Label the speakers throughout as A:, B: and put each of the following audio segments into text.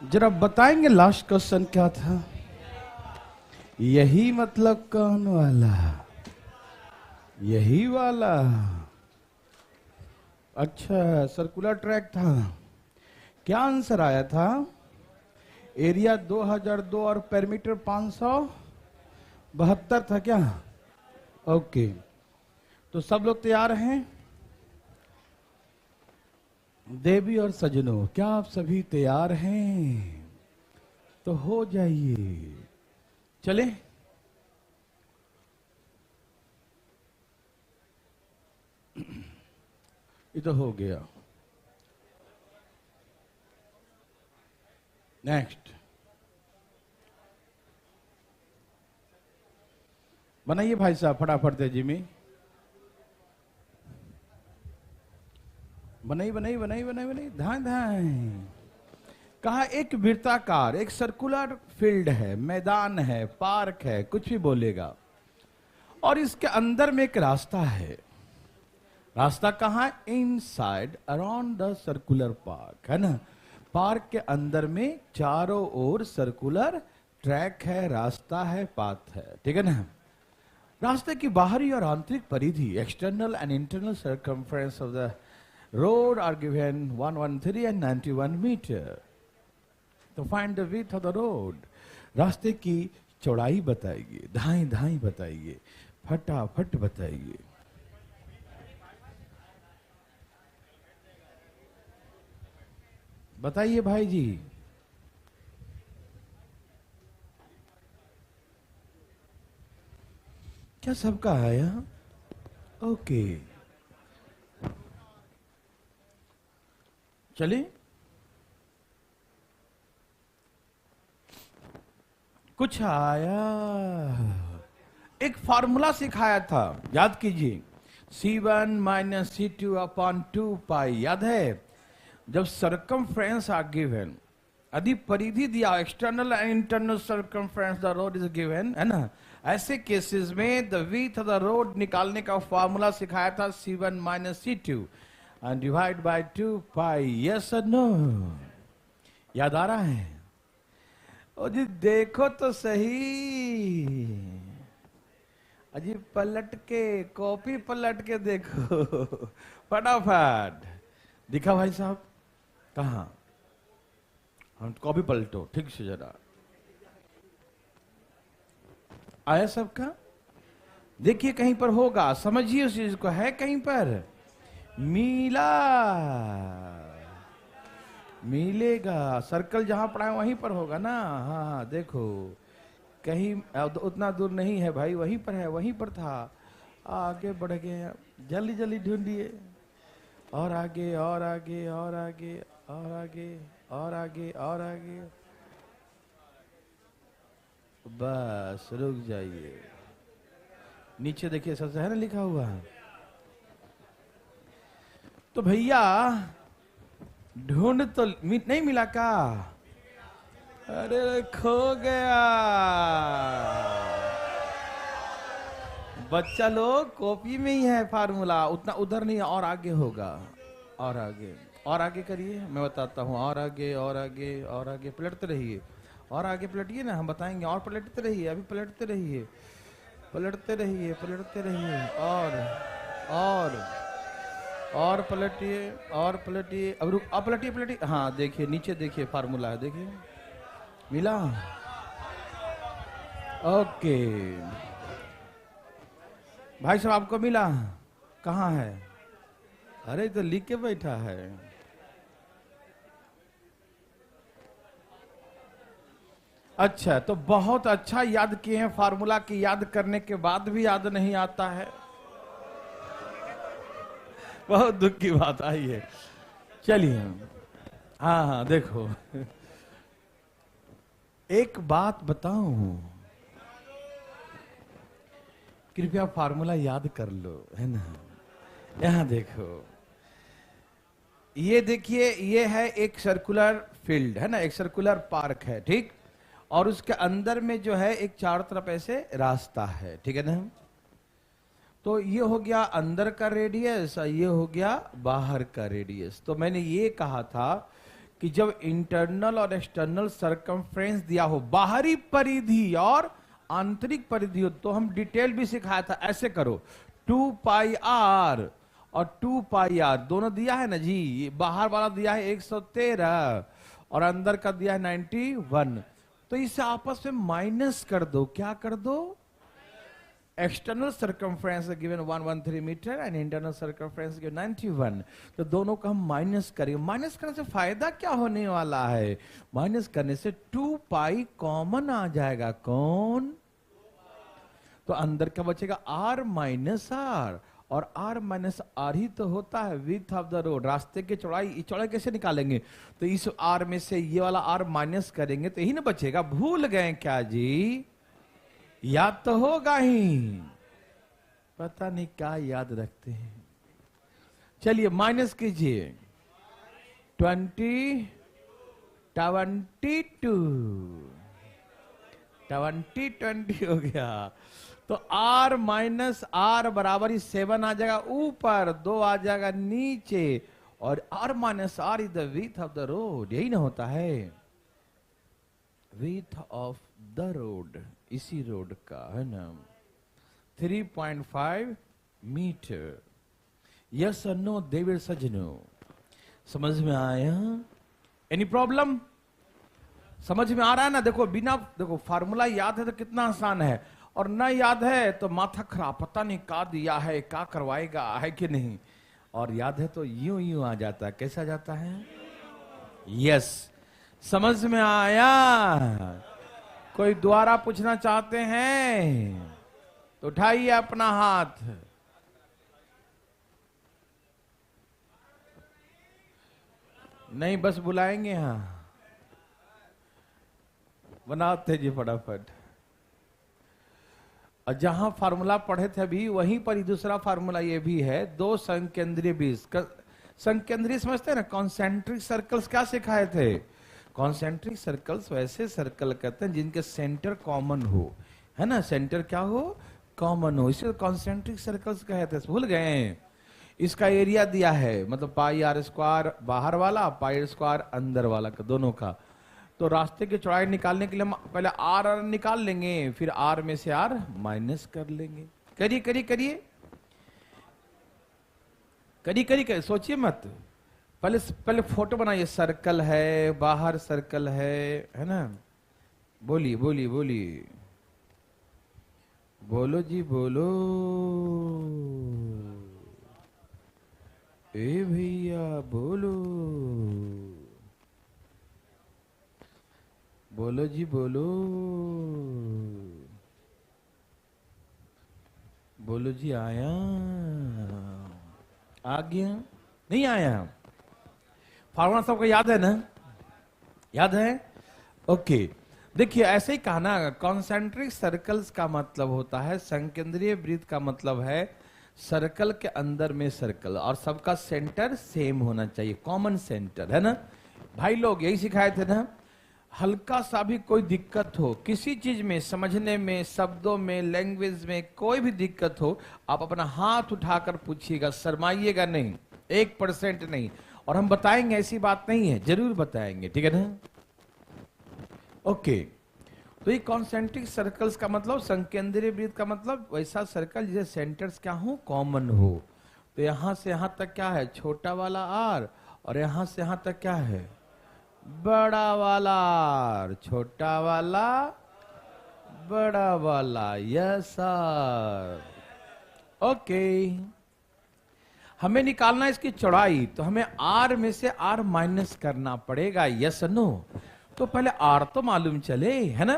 A: जरा बताएंगे last question क्या था? यही मतलब कौन वाला? यही वाला। अच्छा, सर्कुलर ट्रैक था। क्या आंसर आया था? एरिया 2002 और पेरीमीटर 572 था क्या? ओके, तो सब लोग तैयार हैं? देवी और सजनों, क्या आप सभी तैयार हैं? तो हो जाइए, चले। ये तो हो गया। नेक्स्ट बनाइए भाई साहब, फटाफट तेजी में बनाइए बनाइए बनाइए बनाइए बनाइए, धाए धाए। कहा एक वृत्ताकार, एक सर्कुलर फील्ड है, मैदान है, पार्क है, कुछ भी बोलेगा, और इसके अंदर में एक रास्ता है। रास्ता कहाँ? Inside around the circular park, है ना। पार्क के अंदर में चारों ओर सर्कुलर ट्रैक है, रास्ता है, पाथ है, ठीक है ना। रास्ते की बाहरी और आंतरिक परिधि, external and internal circumference of the road are given 113 and 91 metre. तो find the width of the road. रास्ते की चौड़ाई बताइए, धाई धाई बताइए, फटाफट बताइए। बताइए भाई जी। क्या सबका आया? ओके, चलिए। कुछ आया। एक फॉर्मूला सिखाया था, याद कीजिए। C1 माइनस C2 अपॉन 2 पाई, याद है? जब सर्कमफ्रेंस आर गिवन, यदि परिधि दिया, external and internal circumference the road is given, है ना, ऐसे केसेस में the width of the road निकालने का फॉर्मूला सिखाया था, C1 minus C2 and divide by 2 pi. Yes और नो? याद आ रहा है? ओ जी देखो तो सही। अजी पलट के, कॉपी पलट के देखो फटाफट। दिखा भाई साहब? कहा? हम कॉपी पलटो ठीक से जरा। आया सबका? देखिए कहीं पर होगा, समझिए उस चीज को। है कहीं पर? मिला, मिलेगा। सर्कल जहां पड़ा है वहीं पर होगा ना। हाँ देखो, कहीं उतना दूर नहीं है भाई, वहीं पर है, वहीं पर था। आगे बढ़ गए, जल्दी जल्दी ढूंढिए। और आगे और आगे और आगे और आगे और आगे और आगे। बस रुक जाइए। नीचे देखिए, सबसे है ना लिखा हुआ। तो भैया ढूंढ तो नहीं मिला का? अरे खो गया। बच्चा लोग, कॉपी में ही है फार्मूला, उतना उधर नहीं, और आगे होगा। और आगे और आगे करिए, मैं बताता हूँ। और आगे और आगे और आगे, पलटते रहिए। और आगे पलटिए ना, हम बताएंगे। और पलटते रहिए, अभी पलटते रहिए, पलटते रहिए, पलटते रहिए। और पलटिए, और पलटिए। अब रुक, अब पलटिए पलटिए। हाँ देखिए, नीचे देखिए, फार्मूला है, देखिए। मिला? ओके भाई साहब, आपको मिला? कहाँ है? अरे तो लिख के बैठा है। अच्छा, तो बहुत अच्छा याद किए हैं। फार्मूला की याद करने के बाद भी याद नहीं आता है, बहुत दुख की बात आई है। चलिए, हाँ हाँ देखो, एक बात बताऊं, कृपया फार्मूला याद कर लो, है ना। यहां देखो, ये देखिए, ये है एक सर्कुलर फील्ड, है ना, एक सर्कुलर पार्क है, ठीक। और उसके अंदर में जो है एक चारों तरफ ऐसे रास्ता है, ठीक है ना। तो ये हो गया अंदर का रेडियस और ये हो गया बाहर का रेडियस। तो मैंने ये कहा था कि जब इंटरनल और एक्सटर्नल सरकमफ्रेंस दिया हो, बाहरी परिधि और आंतरिक परिधि हो, तो हम डिटेल भी सिखाया था। ऐसे करो 2 पाई आर और 2 पाई आर दोनों दिया है ना जी। ये बाहर वाला दिया है 113 और अंदर का दिया है 91। तो इसे आपस में माइनस कर दो। क्या कर दो? External circumference given 113 metre and internal circumference given 91। तो दोनों का हम माइनस करेंगे। माइनस करने से फायदा क्या होने वाला है? माइनस करने से 2 पाई कॉमन आ जाएगा। कौन? तो अंदर क्या बचेगा? आर माइनस आर, और आर माइनस आर ही तो होता है विड्थ ऑफ द रोड। रास्ते की चौड़ाई। चौड़ाई कैसे निकालेंगे? तो इस आर में से ये वाला आर माइनस करेंगे तो यही ना बचेगा। भूल गए क्या जी? याद तो होगा ही, पता नहीं क्या याद रखते हैं। चलिए माइनस कीजिए। 22 20 हो गया। तो r माइनस आर बराबर ही 7 आ जाएगा ऊपर, 2 आ जाएगा नीचे, और r minus r is the width of the road. यही ना होता है, विड्थ ऑफ द रोड, इसी रोड का है ना 3.5 मीटर। यस और नो देवर सजनो? समझ में आया? Any problem? समझ में आ रहा है ना? देखो बिना, देखो फार्मूला याद है तो कितना आसान है, और ना याद है तो माथा खराब, पता नहीं क्या दिया है, क्या करवाएगा, है कि नहीं। और याद है तो यूं यूं आ जाता है। कैसा जाता है? यस। समझ में आया? कोई दोबारा पूछना चाहते हैं तो उठाइए अपना हाथ। नहीं बस बुलाएंगे। हाँ बनाते जी फटाफट। और जहां फार्मूला पढ़े थे अभी, वहीं पर ही दूसरा फार्मूला ये भी है। 2 संकेंद्रीय बीज। संकेंद्रीय समझते हैं ना? कॉन्सेंट्रिक सर्कल्स क्या सिखाए थे? कॉन्सेंट्रिक सर्कल्स वैसे सर्कल कहते हैं जिनके सेंटर कॉमन हो, है ना? सेंटर क्या हो? कॉमन हो, इसे कॉन्सेंट्रिक सर्कल्स कहते हैं। भूल गए? इसका एरिया दिया है, मतलब पाई आर स्क्वायर बाहर वाला, पाई स्क्वायर अंदर वाला का, दोनों का। तो रास्ते की चौड़ाई निकालने के लिए हम पहले आर निकाल लेंगे, फिर आर में से आर माइनस कर लेंगे। करिए करिए करिए करिए करिए, सोचिए मत। पहले पहले फोटो बनाइए। सर्कल है, बाहर सर्कल है ना? बोलिए बोलिए बोलिए, बोलो जी बोलो। ए भैया बोलो, बोलो जी बोलो, बोलो जी। आया? आ गया? नहीं आया? फार्मूला सबको याद है ना? याद है? ओके। देखिए ऐसे ही कहा ना, कॉन्सेंट्रिक सर्कल्स का मतलब होता है, संकेंद्रीय वृत्त का मतलब है सर्कल के अंदर में सर्कल, और सबका सेंटर सेम होना चाहिए, कॉमन सेंटर, है ना? भाई लोग यही सिखाए थे ना? हल्का सा भी कोई दिक्कत हो किसी चीज में, समझने में, शब्दों में, लैंग्वेज में, कोई भी दिक्कत हो, आप अपना हाथ उठाकर पूछिएगा, शर्माइएगा नहीं, 1% नहीं। और हम बताएंगे, ऐसी बात नहीं है, जरूर बताएंगे, ठीक है ना? ओके। तो ये कॉन्सेंट्रिक सर्कल्स का मतलब, संकेंद्रीय वृत्त का मतलब वैसा सर्कल जिसे सेंटर्स क्या हो? कॉमन हो। तो यहां से यहां तक क्या है? छोटा वाला आर, और यहां से यहां तक क्या है? बड़ा वाला आर, छोटा वाला बड़ा वाला। Yes sir. ओके। हमें निकालना इसकी चौड़ाई, तो हमें आर में से आर माइनस करना पड़ेगा। Yes no? तो पहले आर तो मालूम चले, है ना?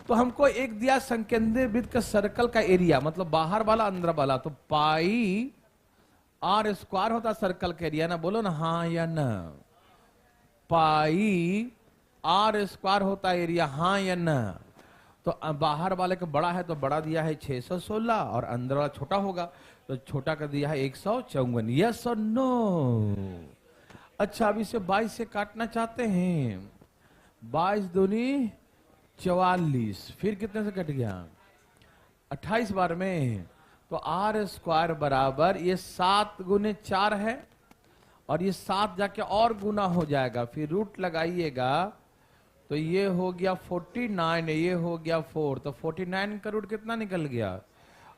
A: तो हमको एक दिया संकेंद्रीय वृत्त का सर्कल का एरिया, मतलब बाहर वाला अंदर वाला, तो पाई आर स्क्वायर होता सर्कल का एरिया ना? बोलो ना हाँ या ना? पाई आर स्क्वायर होता एरिया, हाँ या ना? तो बाहर वाले का बड़ा है तो बड़ा दिया है 616, और अंदर वाला छोटा होगा तो छोटा का दिया है 154। यस और नो? अच्छा, अब इसे 22 से काटना चाहते हैं। 22 दूनी 44, फिर कितने से कट गया? 28 बार में। तो आर स्क्वायर बराबर ये 7 गुने 4 है, और ये 7 जाके और गुना हो जाएगा, फिर रूट लगाइएगा तो ये हो गया 49, ये हो गया 4, तो 49 का रूट कितना निकल गया,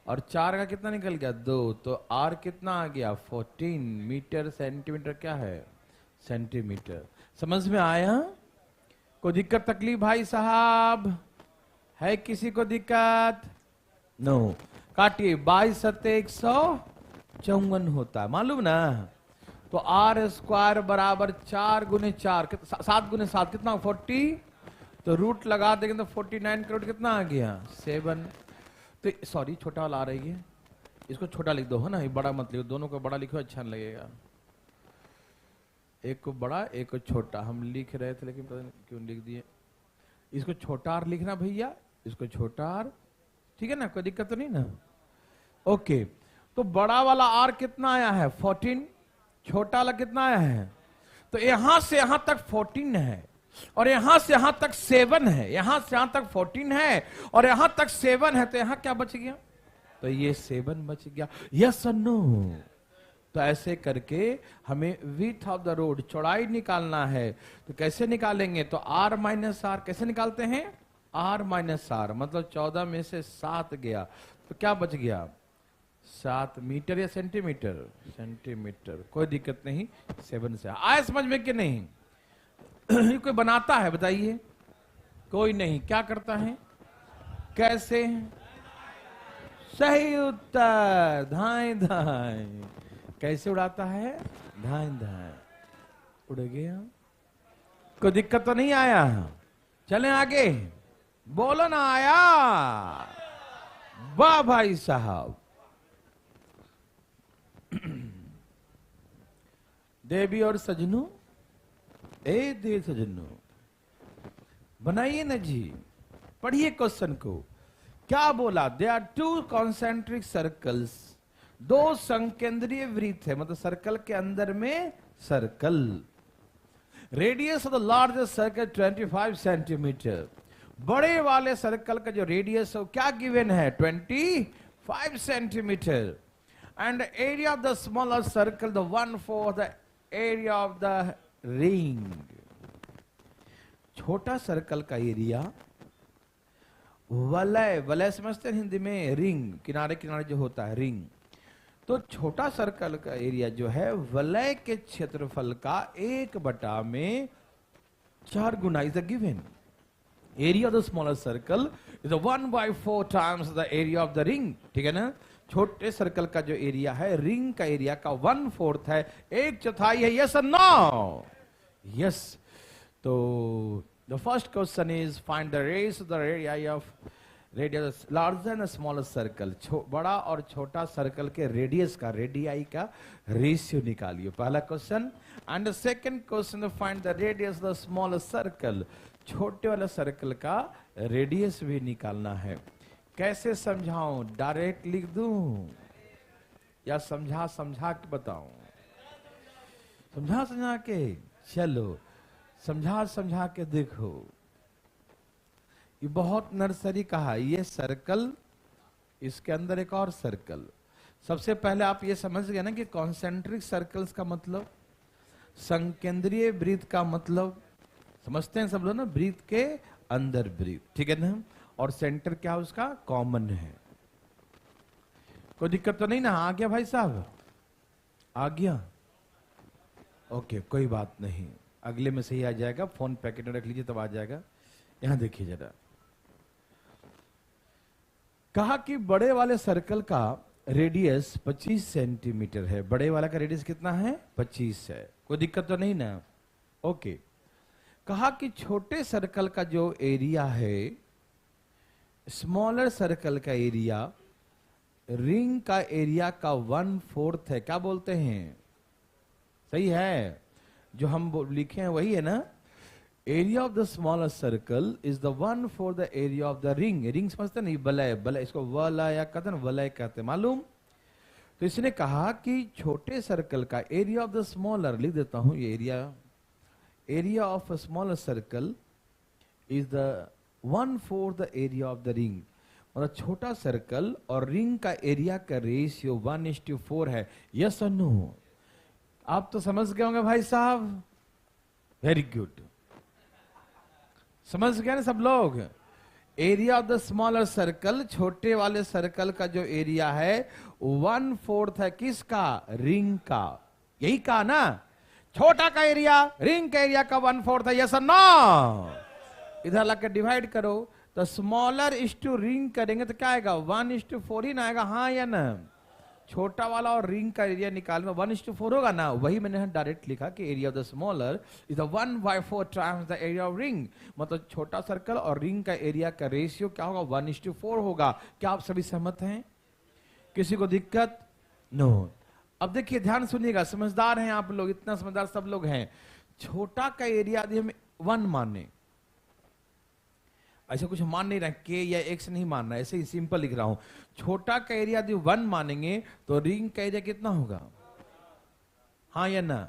A: और 4 का कितना निकल गया 2, तो R कितना आ गया 14 मीटर, सेंटीमीटर क्या है सेंटीमीटर। समझ में आया? कोई दिक्कत तकलीफ भाई साहब है? किसी को दिक्कत? नो। काटिए, 22 सत्ते 154 होता है, मालूम ना? तो R स्क्वायर बराबर 4 गुने 4, 7 गुने 7 कितना 40, तो रूट लगा देंगे तो 49 का रूट कितना आ गया 7। तो सॉरी छोटा वाला आ रही है, इसको छोटा लिख दो, है ना, ये बड़ा मत लिखो, दोनों को बड़ा लिखो अच्छा नहीं लगेगा। एक को बड़ा एक को छोटा हम लिख रहे थे, लेकिन पता नहीं क्यों लिख दिए। इसको छोटा आर लिखना भैया, इसको छोटा आर, ठीक है ना, कोई दिक्कत तो नहीं ना? ओके, तो बड़ा वाला आर कितना आया है 14, छोटा वाला कितना आया है, तो यहां से यहां तक 14 है, और यहां से यहां तक 7 है, यहां से यहां तक 14 है, और यहां तक 7 है, तो यहां क्या बच गया, तो ये 7 बच गया। यस और नो? तो ऐसे करके हमें विड्थ ऑफ द रोड, चौड़ाई निकालना है। तो कैसे निकालेंगे, तो R माइनस आर कैसे निकालते हैं, R माइनस आर मतलब 14 में से 7 गया, तो क्या बच गया 7 मीटर या सेंटीमीटर, सेंटीमीटर, कोई दिक्कत नहीं, 7 से आया समझ में कि नहीं? कोई बनाता है बताइए? कोई नहीं, क्या करता है, कैसे? सही उत्तर, धाए धाए। कैसे उड़ाता है, धाए धाए, उड़ गया। कोई दिक्कत तो नहीं आया? चलें आगे, बोलो ना आया? वाह भाई साहब। देवी और सजनों, ए दे सजनों, बनाइए ना जी, पढ़िए क्वेश्चन को। क्या बोला, दे आर 2 कॉन्सेंट्रिक सर्कल्स, 2 संकेंद्रीय वृत्त है, मतलब सर्कल के अंदर में circle. Radius of the largest circle 25 centimetre, बड़े वाले सर्कल का जो रेडियस है क्या गिवन है 25 centimetre. And area of the smaller circle the 1/4 the area of the ring. छोटा सर्कल का एरिया, वलय, वलय समझते हैं हिंदी में, रिंग, किनारे किनारे जो होता है रिंग, तो छोटा सर्कल का एरिया जो है वलय के क्षेत्रफल का 1/4 गुना is the given. Area of the smaller circle is 1/4 times the area of the ring, ठीक है ना? छोटे सर्कल का जो एरिया है रिंग का एरिया का 1/4 है, 1/4 है। यस और नो? यस। तो the first question is find the radius of the area of radius larger and smaller circle. बड़ा और छोटा सर्कल के रेडियस का, रेडियाई का रेशियो निकालिए, पहला question. And the second question, find the radius of the smaller circle, छोटे वाले सर्कल का रेडियस भी निकालना है। कैसे समझाऊं, डायरेक्ट लिख दूं या समझा समझा के बताऊं? समझा समझा के, चलो समझा समझा के देखो। ये बहुत नर्सरी कहा, ये सर्कल, इसके अंदर एक और सर्कल। सबसे पहले आप ये समझ गए ना कि कॉन्सेंट्रिक सर्कल्स का मतलब, संकेंद्रीय वृत्त का मतलब समझते हैं सब लोग ना, वृत्त के अंदर वृत्त, ठीक है ना? और सेंटर क्या उसका कॉमन है। कोई दिक्कत तो नहीं ना? आ गया भाई साहब, आ गया? ओके, कोई बात नहीं, अगले में सही आ जाएगा, फोन पैकेट में रख लीजिए तब आ जाएगा। यहां देखिए जरा, कहा कि बड़े वाले सर्कल का रेडियस 25 सेंटीमीटर है। बड़े वाला का रेडियस कितना है 25 है, कोई दिक्कत तो नहीं ना? ओके। कहा कि छोटे सर्कल का जो एरिया है, स्मॉलर सर्कल का एरिया, रिंग का एरिया का 1/4 है। क्या बोलते हैं? सही है, जो हम लिखे हैं वही है ना? Area of the smaller circle is the 1/4 the area of the ring. Ring समझते नहीं, वलय, वलय, इसको वलय कहते हैं, वलय कहते हैं, मालूम? तो इसने कहा कि छोटे सर्कल का एरिया ऑफ द स्मॉलर, लिख देता हूं ये area of a smaller circle is the 1/4 the area of the ring. मतलब छोटा सर्कल और रिंग का एरिया का रेशियो 1:4 है। यस और नो? आप तो समझ गए होंगे भाई साहब, वेरी गुड, समझ गए ना सब लोग। Area of the smaller circle, छोटे वाले सर्कल का जो एरिया है 1/4 है किसका, रिंग का, यही कहा ना, छोटा का एरिया रिंग का एरिया का 1/4 है, यस और नो। इधर लाकर डिवाइड करो तो स्मॉलर इज टू रिंग करेंगे तो क्या आएगा, 1:4 ही ना आएगा, हाँ या ना। छोटा वाला और रिंग का एरिया निकालना 1:4 होगा ना, वही मैंने डायरेक्ट लिखा कि area of the smaller is 1/4 times the area of ring, मतलब छोटा सर्कल और रिंग का एरिया का रेशियो क्या होगा, 1:4 होगा। क्या आप सभी सहमत हैं, किसी को दिक्कत, नो। अब देखिए ध्यान सुनिएगा, समझदार हैं आप लोग, इतना समझदार सब लोग हैं। छोटा का एरिया यदि हम 1 माने, ऐसा कुछ मान नहीं रहा, के या एक्स नहीं मानना, ऐसे ही सिंपल लिख रहा हूं। छोटा का एरिया यदि 1 मानेंगे तो रिंग का एरिया कितना होगा, हाँ या ना।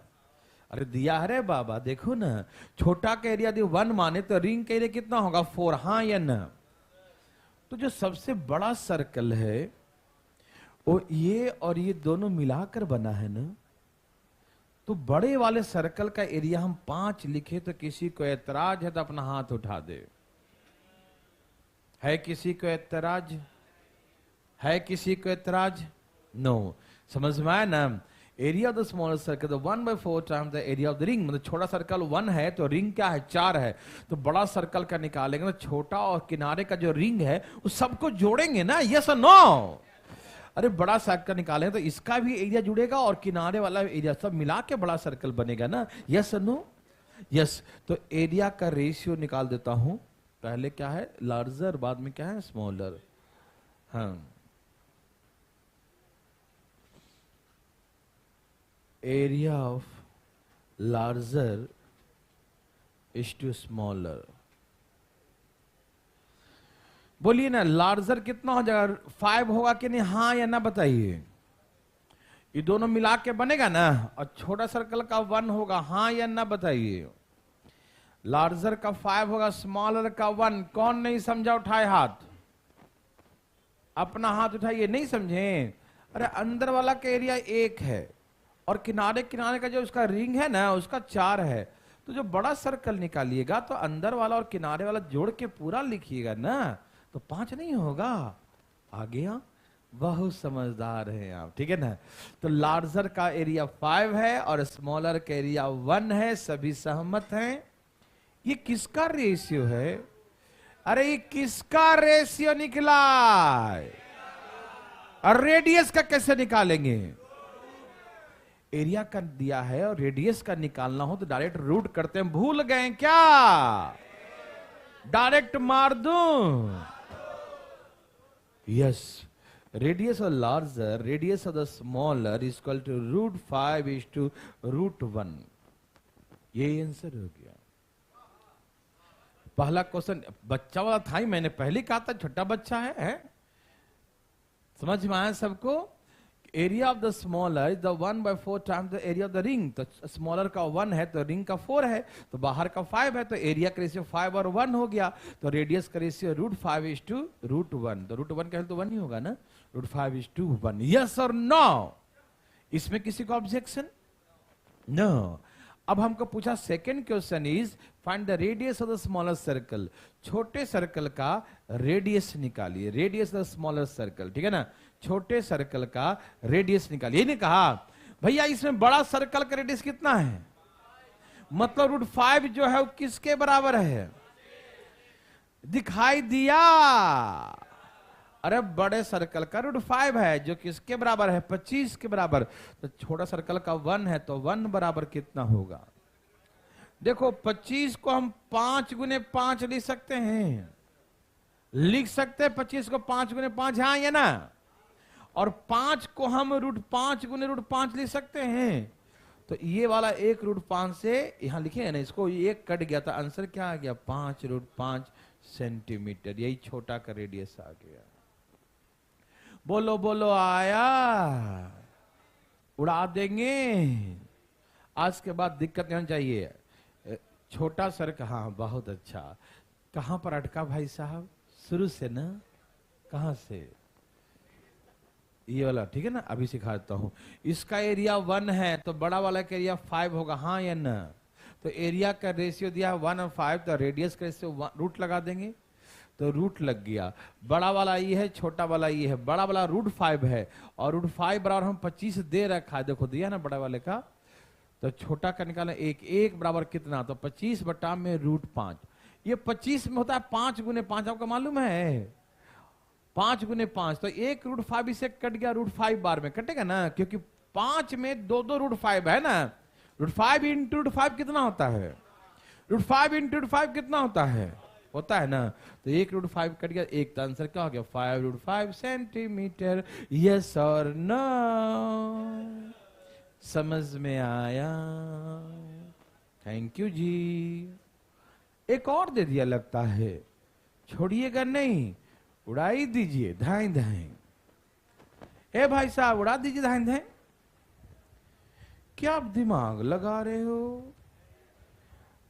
A: अरे दिया है बाबा, देखो ना, छोटा का एरिया यदि 1 माने तो रिंग का एरिया कितना होगा, 4, हाँ या ना। तो जो सबसे बड़ा सर्कल है वो ये और ये दोनों मिलाकर बना है ना, तो बड़े वाले सर्कल का एरिया हम 5 लिखे तो किसी को ऐतराज है तो अपना हाथ उठा दे। है किसी को ऐतराज, है किसी को ऐतराज, नो। समझ में आया ना। Area of the smaller circle 1/4 times the area of the ring, मतलब छोटा सर्कल 1 है तो रिंग क्या है, 4 है, तो बड़ा सर्कल का निकालेंगे ना, छोटा और किनारे का जो रिंग है उस सबको जोड़ेंगे ना, यस और नो। अरे बड़ा सर्कल निकालें तो इसका भी एरिया जुड़ेगा और किनारे वाला एरिया, सब मिला के बड़ा सर्कल बनेगा ना, यस और नो, यस। तो एरिया का रेशियो निकाल देता हूं, पहले क्या है लार्जर, बाद में क्या है स्मॉलर, हाँ। Area of larger is to smaller, बोलिए ना, लार्जर कितना हो जाएगा, 5 होगा कि नहीं, हाँ या ना बताइए। ये दोनों मिला के बनेगा ना, और छोटा सर्कल का 1 होगा, हाँ या ना बताइए। लार्जर का 5 होगा, स्मॉलर का 1, कौन नहीं समझा उठाए हाथ, अपना हाथ उठाइए, नहीं समझे। अरे अंदर वाला का एरिया 1 है और किनारे किनारे का जो उसका रिंग है ना उसका 4 है, तो जो बड़ा सर्कल निकालिएगा तो अंदर वाला और किनारे वाला जोड़ के पूरा लिखिएगा ना, तो 5 नहीं होगा। आ गया, बहुत समझदार हैं आप, ठीक है ना। तो लार्जर का एरिया 5 है और स्मॉलर का एरिया 1 है, सभी सहमत हैं। ये किसका रेशियो है, अरे ये किसका रेशियो निकला, और रेडियस का कैसे निकालेंगे, एरिया का दिया है और रेडियस का निकालना हो तो डायरेक्ट रूट करते हैं, भूल गए क्या, डायरेक्ट मार दूं, yes. Radius of larger, radius of the smaller is equal to √5 is to √1, ये आंसर हो गया। पहला क्वेश्चन बच्चा वाला था ही, मैंने पहले कहा था छोटा बच्चा है? समझ में आया सबको। Area of the smaller is the 1/4 times the area of the ring, तो स्मॉलर का 1 है तो रिंग का 4 है, तो बाहर का 5 है, तो एरिया का रेशियो 5 और 1 हो गया, तो रेडियस का रेशियो √5 इज टू √1, तो √1 का तो 1 ही होगा ना, √5 इज टू 1, यस और नो। इसमें किसी को ऑब्जेक्शन, नो। अब हमको पूछा second question is find the radius of the smaller circle, छोटे सर्कल का रेडियस निकालिए, radius of the smaller circle, ठीक है ना, छोटे सर्कल का रेडियस निकालिए। ने कहा भैया इसमें बड़ा सर्कल का रेडियस कितना है, मतलब √5 जो है वो किसके बराबर है, दिखाई दिया, अरे बड़े सर्कल का √5 है जो किसके बराबर है, 25 के बराबर, तो छोटा सर्कल का 1 है तो 1 बराबर कितना होगा, देखो 25 को हम 5 × 5 लिख सकते हैं, लिख सकते हैं 25 को 5 × 5, हाँ या ना, और 5 को हम √5 × √5 लिख सकते हैं, तो ये वाला 1 √5 से यहां लिखे ना, इसको 1 कट गया था, आंसर क्या आ गया 5 √5 सेंटीमीटर, यही छोटा का रेडियस आ गया। बोलो बोलो आया, उड़ा देंगे, आज के बाद दिक्कत नहीं चाहिए। छोटा सर्कल, हाँ बहुत अच्छा, कहां पर अटका भाई साहब, शुरू से ना, कहां से, ये वाला ठीक है ना, अभी सिखा देता हूं। इसका एरिया 1 है तो बड़ा वाला का एरिया 5 होगा, हाँ या ना? तो एरिया का रेशियो दिया 1 और 5, तो रेडियस का रेशियो रूट लगा देंगे, तो रूट लग गया। बड़ा वाला ये है, छोटा वाला ये है। बड़ा वाला √5 है और √5 बराबर हम 25 दे रखा है, देखो दिया ना बड़ा वाले का। तो छोटा का निकालना 1 बराबर कितना, तो 25 बटा में √5। ये 25 में होता है 5 गुने 5, आपको मालूम है 5 गुने 5, तो 1 √5 इससे कट गया, √5 बार में कटेगा ना, क्योंकि 5 में 2 √5 है ना। √5 इंटू √5 कितना होता है, √5 इंटू √5 कितना होता है ना। तो 1 √5 कट गया, एक का आंसर क्या हो गया, 5 √5 सेंटीमीटर। यस और नो, समझ में आया? थैंक यू जी। एक और दे दिया लगता है, छोड़िएगा नहीं, उड़ाई दीजिए धाई धाई। ए भाई साहब उड़ा दीजिए धाई धाई। क्या आप दिमाग लगा रहे हो?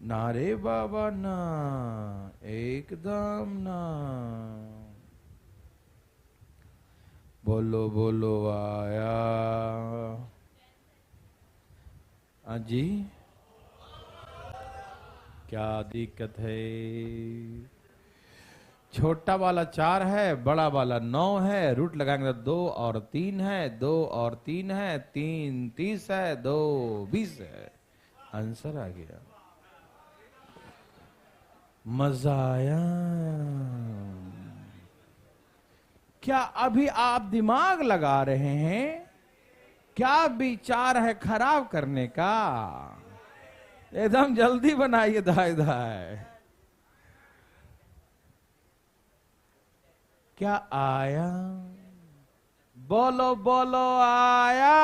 A: ना रे बाबा ना, एकदम ना। बोलो बोलो आया। जी क्या दिक्कत है? छोटा वाला 4 है, बड़ा वाला 9 है, रूट लगाएंगे तो 2 और 3 है, 2 और 3 है, 3 30 है, 2 20 है। आंसर आ गया। मजा आया? क्या अभी आप दिमाग लगा रहे हैं? क्या विचार है खराब करने का? एकदम जल्दी बनाइए धाय धाय। क्या आया? बोलो बोलो आया?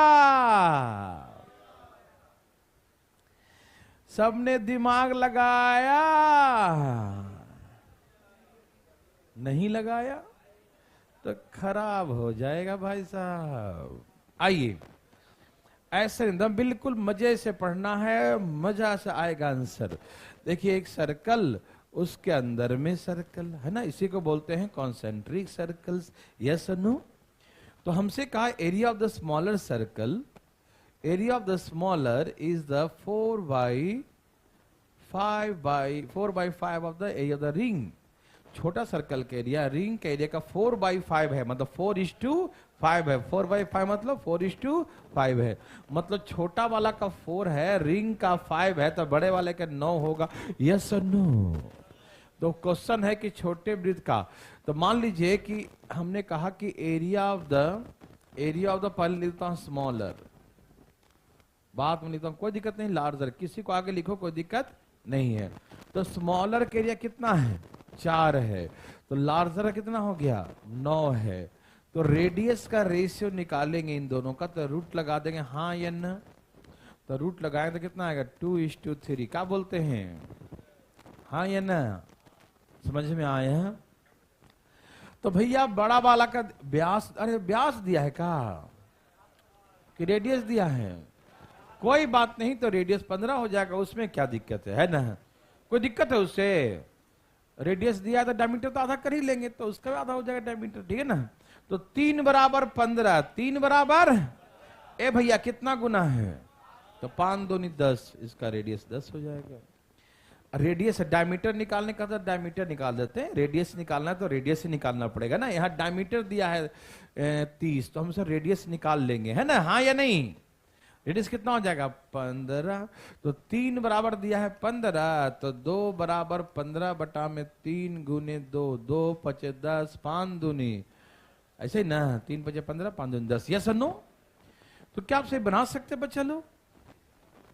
A: सबने दिमाग लगाया? नहीं लगाया तो खराब हो जाएगा भाई साहब। आइए, ऐसे एकदम बिल्कुल मजे से पढ़ना है, मजा से आएगा आंसर। देखिए एक सर्कल, उसके अंदर में सर्कल है ना, इसी को बोलते हैं कॉन्सेंट्रिक सर्कल्स। यस और नो? तो हमसे कहा area of the smaller circle, area of the smaller is the 4/5 of the area of the ring. छोटा सर्कल के एरिया, रिंग के एरिया का 4/5 है, मतलब 4:5 है। 4/5 मतलब 4:5 है। मतलब छोटा वाला का 4 है, रिंग का 5 है, तो बड़े वाले का 9 होगा। यस और नो? तो क्वेश्चन है कि छोटे वृत्त का, तो मान लीजिए कि हमने कहा कि एरिया ऑफ द पहले लिखता हूं स्मॉलर, बात में लिखता हूं कोई दिक्कत नहीं, लार्जर किसी को आगे लिखो कोई दिक्कत नहीं है। तो स्मॉलर के एरिया कितना है, 4 है, तो लार्जर कितना हो गया, 9 है। तो रेडियस का रेशियो निकालेंगे इन दोनों का, तो रूट लगा देंगे, हाँ या न? तो रूट लगाएंगे तो कितना आएगा, 2:3। क्या बोलते हैं, हाँ या न? समझ में आया? तो भैया बड़ा वाला का व्यास, अरे व्यास दिया है का कि रेडियस दिया है? कोई बात नहीं, तो रेडियस 15 हो जाएगा, उसमें क्या दिक्कत है ना? कोई दिक्कत है उससे? रेडियस दिया है तो डायमीटर तो आधा कर ही लेंगे, तो उसका भी आधा हो जाएगा डायमीटर, ठीक है ना? तो 3 बराबर 15, 3 बराबर, ए भैया कितना गुना है, तो 5 दूनी 10, इसका रेडियस 10 हो जाएगा। रेडियस डायमीटर निकालने का तो डायमीटर निकाल देते हैं, रेडियस निकालना है तो रेडियस से निकालना पड़ेगा ना। यहाँ डायमीटर दिया है 30, तो हम सर रेडियस निकाल लेंगे, है ना, हाँ या नहीं? रेडियस कितना हो जाएगा, 15। तो 3 बराबर दिया है 15, तो 2 बराबर 15 बटा में 3 गुने 2, 2 5 10, 5 दूनी, ऐसे ही ना, 3 5 15, 5 दूनी 10। यस और नो? तो क्या आप से बना सकते बच्चा लोग,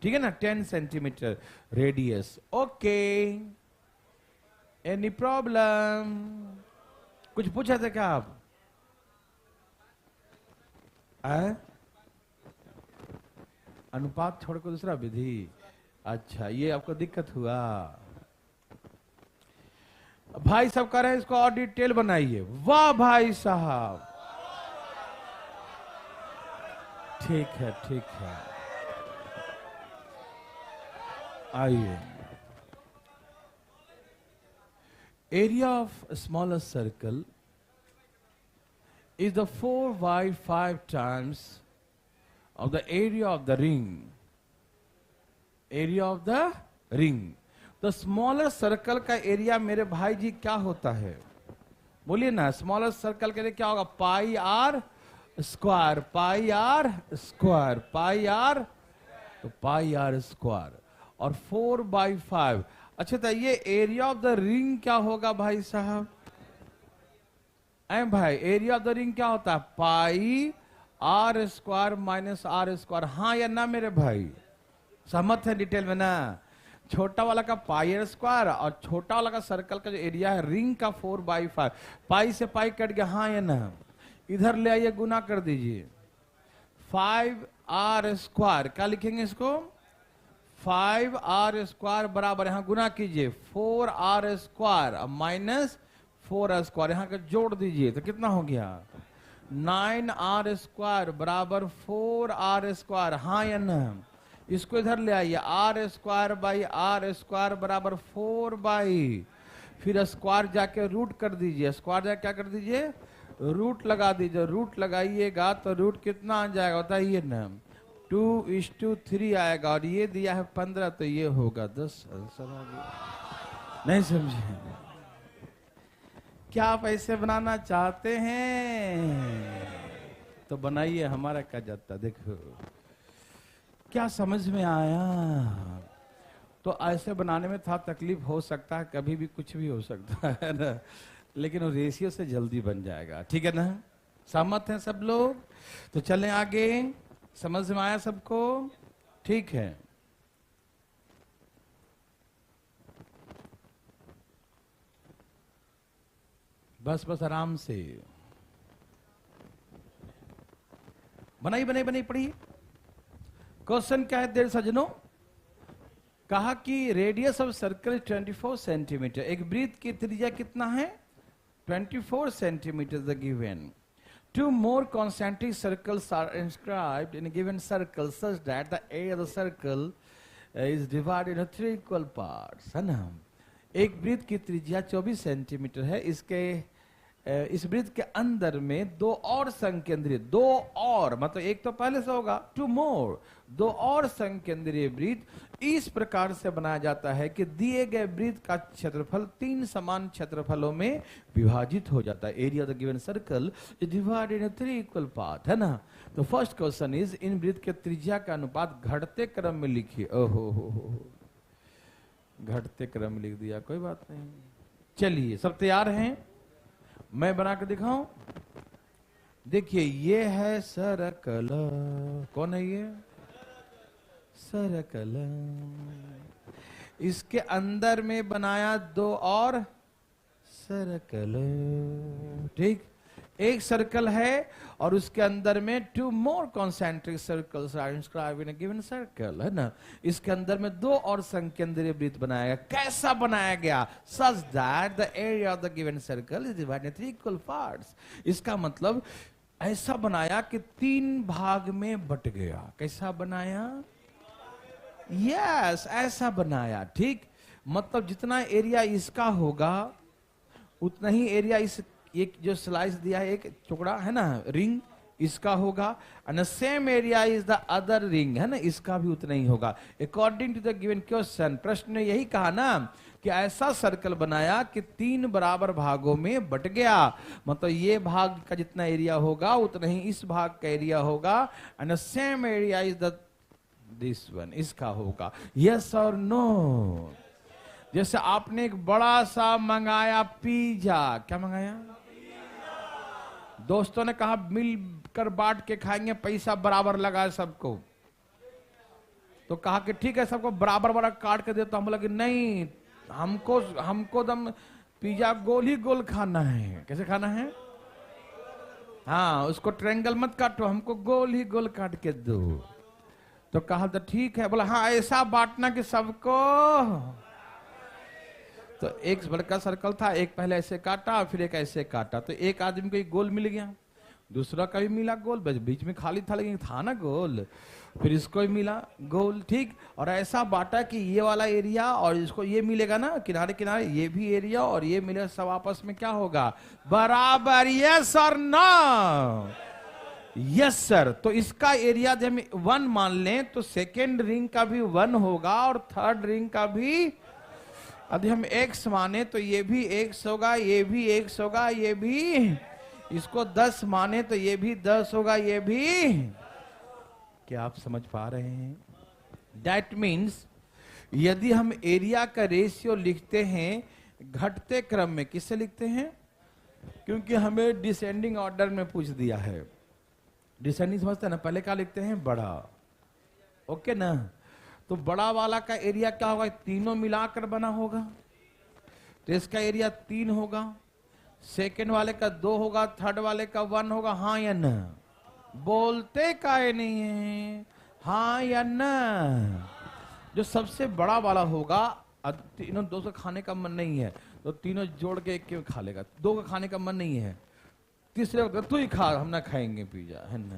A: ठीक है ना? 10 centimetre radius. Okay, any problem? कुछ पूछा था क्या आप? अनुपात छोड़कर दूसरा विधि, अच्छा ये आपको दिक्कत हुआ। भाई सब कह रहे हैं इसको और डिटेल बनाइए। वाह भाई साहब, ठीक है ठीक है। आइए, area of smaller circle is the 4 by 5 times of the area of the ring. Area of the ring. तो स्मॉलर सर्कल का एरिया मेरे भाई जी क्या होता है? बोलिए ना, स्मॉलर सर्कल के लिए क्या होगा? Pi r square, pi r square, pi r, तो पाई आर स्क्वायर। और 4 by 5। अच्छा, तो ये एरिया ऑफ द रिंग क्या होगा भाई साहब? भाई एरिया ऑफ द रिंग क्या होता है? Pi r square minus r square. हाँ या ना मेरे भाई? सहमत है डिटेल में ना? छोटा वाला का पाई आर स्क्वायर और छोटा वाला का सर्कल का जो एरिया है रिंग का 4 by 5। पाई से पाई कट गया, हाँ या ना? इधर ले आइए, गुना कर दीजिए। 5 आर स्क्वायर, क्या लिखेंगे इसको? 5 आर स्क्वायर बराबर, यहां गुना कीजिए 4 r square minus 4 r square, यहां का जोड़ दीजिए तो कितना हो गया? 9 आर स्क्वायर बराबर 4 आर स्क्वायर। हाँ या ना? इसको इधर ले आइए, r square by r square बराबर 4 बाई, फिर स्क्वायर जाके रूट कर दीजिए। स्क्वायर जाके क्या कर दीजिए? रूट लगा दीजिए। रूट लगाइएगा तो रूट कितना आ जाएगा बताइए ना? 2:3 आएगा। और ये दिया है 15, तो ये होगा 10। आंसर आ गया। नहीं समझे? क्या आप ऐसे बनाना चाहते हैं तो बनाइए, हमारा क्या जाता। देखो क्या समझ में आया? तो ऐसे बनाने में था तकलीफ हो सकता है, कभी भी कुछ भी हो सकता है ना, लेकिन वो रेशियो से जल्दी बन जाएगा। ठीक है ना? सहमत हैं सब लोग? तो चलें आगे। समझ में आया सबको? ठीक है। बस बस आराम से बनाई बनाई बनाई पढ़िए। क्वेश्चन क्या है देर सजनों? कहा कि रेडियस ऑफ सर्कल 24 सेंटीमीटर। एक वृत्त की त्रिज्या कितना है? 24 centimetre the given. Two more concentric circles are inscribed in a given circle such that the area of the circle is divided into 3 equal parts, है ना? एक वृत्त की त्रिज्या 24 सेंटीमीटर है। इस वृत्त के अंदर में दो और संकेंद्रीय, दो और मतलब एक तो पहले से होगा, 2 more, दो और संकेंद्रीय वृत्त इस प्रकार से बनाया जाता है कि दिए गए वृत्त का क्षेत्रफल 3 समान क्षेत्रफलों में विभाजित हो जाता है। Area of the given circle is divided into 3 equal part, है ना? तो फर्स्ट क्वेश्चन इज, इन वृत्त के त्रिज्या का अनुपात घटते क्रम में लिखिए। ओहो हो, घटते क्रम में लिख दिया, कोई बात नहीं। चलिए सब तैयार हैं? मैं बना के दिखाऊं? देखिए ये है सर्कल। कौन है ये? सर्कल। इसके अंदर में बनाया दो और सर्कल। ठीक, एक सर्कल है और उसके अंदर में 2 more concentric circles are inscribed in a given circle, है ना? इसके अंदर में दो और संकेंद्रीय वृत्त बनाया गया। कैसा बनाया गया? such that the area of the given circle is divided into 3 equal parts। इसका मतलब ऐसा बनाया कि 3 भाग में बट गया। कैसा बनाया? यस, ऐसा बनाया। ठीक, मतलब जितना एरिया इसका होगा उतना ही एरिया इस एक जो स्लाइस दिया है, एक टुकड़ा है ना, रिंग, इसका होगा। And same area is the other ring, है ना, इसका भी उतना ही होगा। According to the given question, प्रश्न ने यही कहा ना कि ऐसा सर्कल बनाया कि 3 बराबर भागों में बट गया। मतलब ये भाग का जितना एरिया होगा उतना ही इस भाग का एरिया होगा। And same area is the this one, इसका होगा। यस और नो? जैसे आपने एक बड़ा सा मंगाया पिज्जा। क्या मंगाया? दोस्तों ने कहा मिलकर बांट के खाएंगे, पैसा बराबर लगा सबको। तो कहा कि ठीक है, सबको बराबर बराबर काट के देता। हम बोला कि नहीं, हमको दम पिज्जा गोल ही गोल खाना है। कैसे खाना है? हाँ, उसको ट्रायंगल मत काटो, हमको गोल ही गोल काट के दो। तो कहा तो ठीक है। बोला हाँ, ऐसा बांटना कि सबको। तो एक बड़का सर्कल था, एक पहले ऐसे काटा फिर एक ऐसे काटा, तो एक आदमी को एक गोल मिल गया, दूसरा का भी मिला गोल, बस बीच में खाली था लेकिन था ना गोल, फिर इसको भी मिला गोल, ठीक। और ऐसा बांटा कि ये वाला एरिया और इसको ये मिलेगा ना किनारे किनारे, ये भी एरिया और ये मिलेगा, सब आपस में क्या होगा, बराबर। यस और नो? Yes sir. तो इसका एरिया जब हम 1 मान लें तो सेकेंड रिंग का भी 1 होगा और थर्ड रिंग का भी, यदि हम x माने तो ये भी x होगा, ये भी x होगा, ये भी, इसको 10 माने तो ये भी 10 होगा, ये भी। क्या आप समझ पा रहे हैं? दैट मीन्स यदि हम एरिया का रेशियो लिखते हैं घटते क्रम में, किससे लिखते हैं? क्योंकि हमें डिसेंडिंग ऑर्डर में पूछ दिया है। डिसेंडिंग समझते हैं ना, पहले क्या लिखते हैं, बड़ा, ओके ना। तो बड़ा वाला का एरिया क्या होगा, तीनों मिलाकर बना होगा, तो इसका एरिया 3 होगा, सेकेंड वाले का 2 होगा, थर्ड वाले का 1 होगा। हाँ या ना? बोलते काहे नहीं है? हाँ या ना? जो सबसे बड़ा वाला होगा, तीनों 2 से खाने का मन नहीं है तो तीनों जोड़ के एक के खा लेगा, 2 का खाने का मन नहीं है, तीसरे वक्त तू ही खा, हम ना खाएंगे पिज्जा, है ना।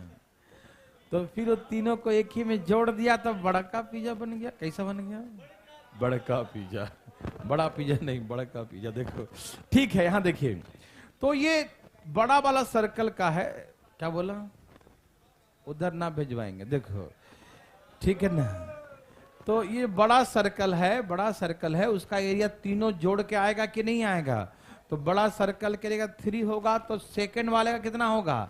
A: तो फिर वो तीनों को एक ही में जोड़ दिया तो बड़ा का पिज्जा बन गया। कैसा बन गया? बड़का पिज्जा, बड़ा पिज्जा नहीं, बड़का पिज्जा। देखो ठीक है, यहां देखिए, तो ये बड़ा वाला सर्कल का है, क्या बोला, उधर ना भिजवाएंगे, देखो ठीक है ना। तो ये बड़ा सर्कल है, बड़ा सर्कल है, उसका एरिया तीनों जोड़ के आएगा कि नहीं आएगा? तो बड़ा सर्कल के एरिया 3 होगा, तो सेकंड वाले का कितना होगा,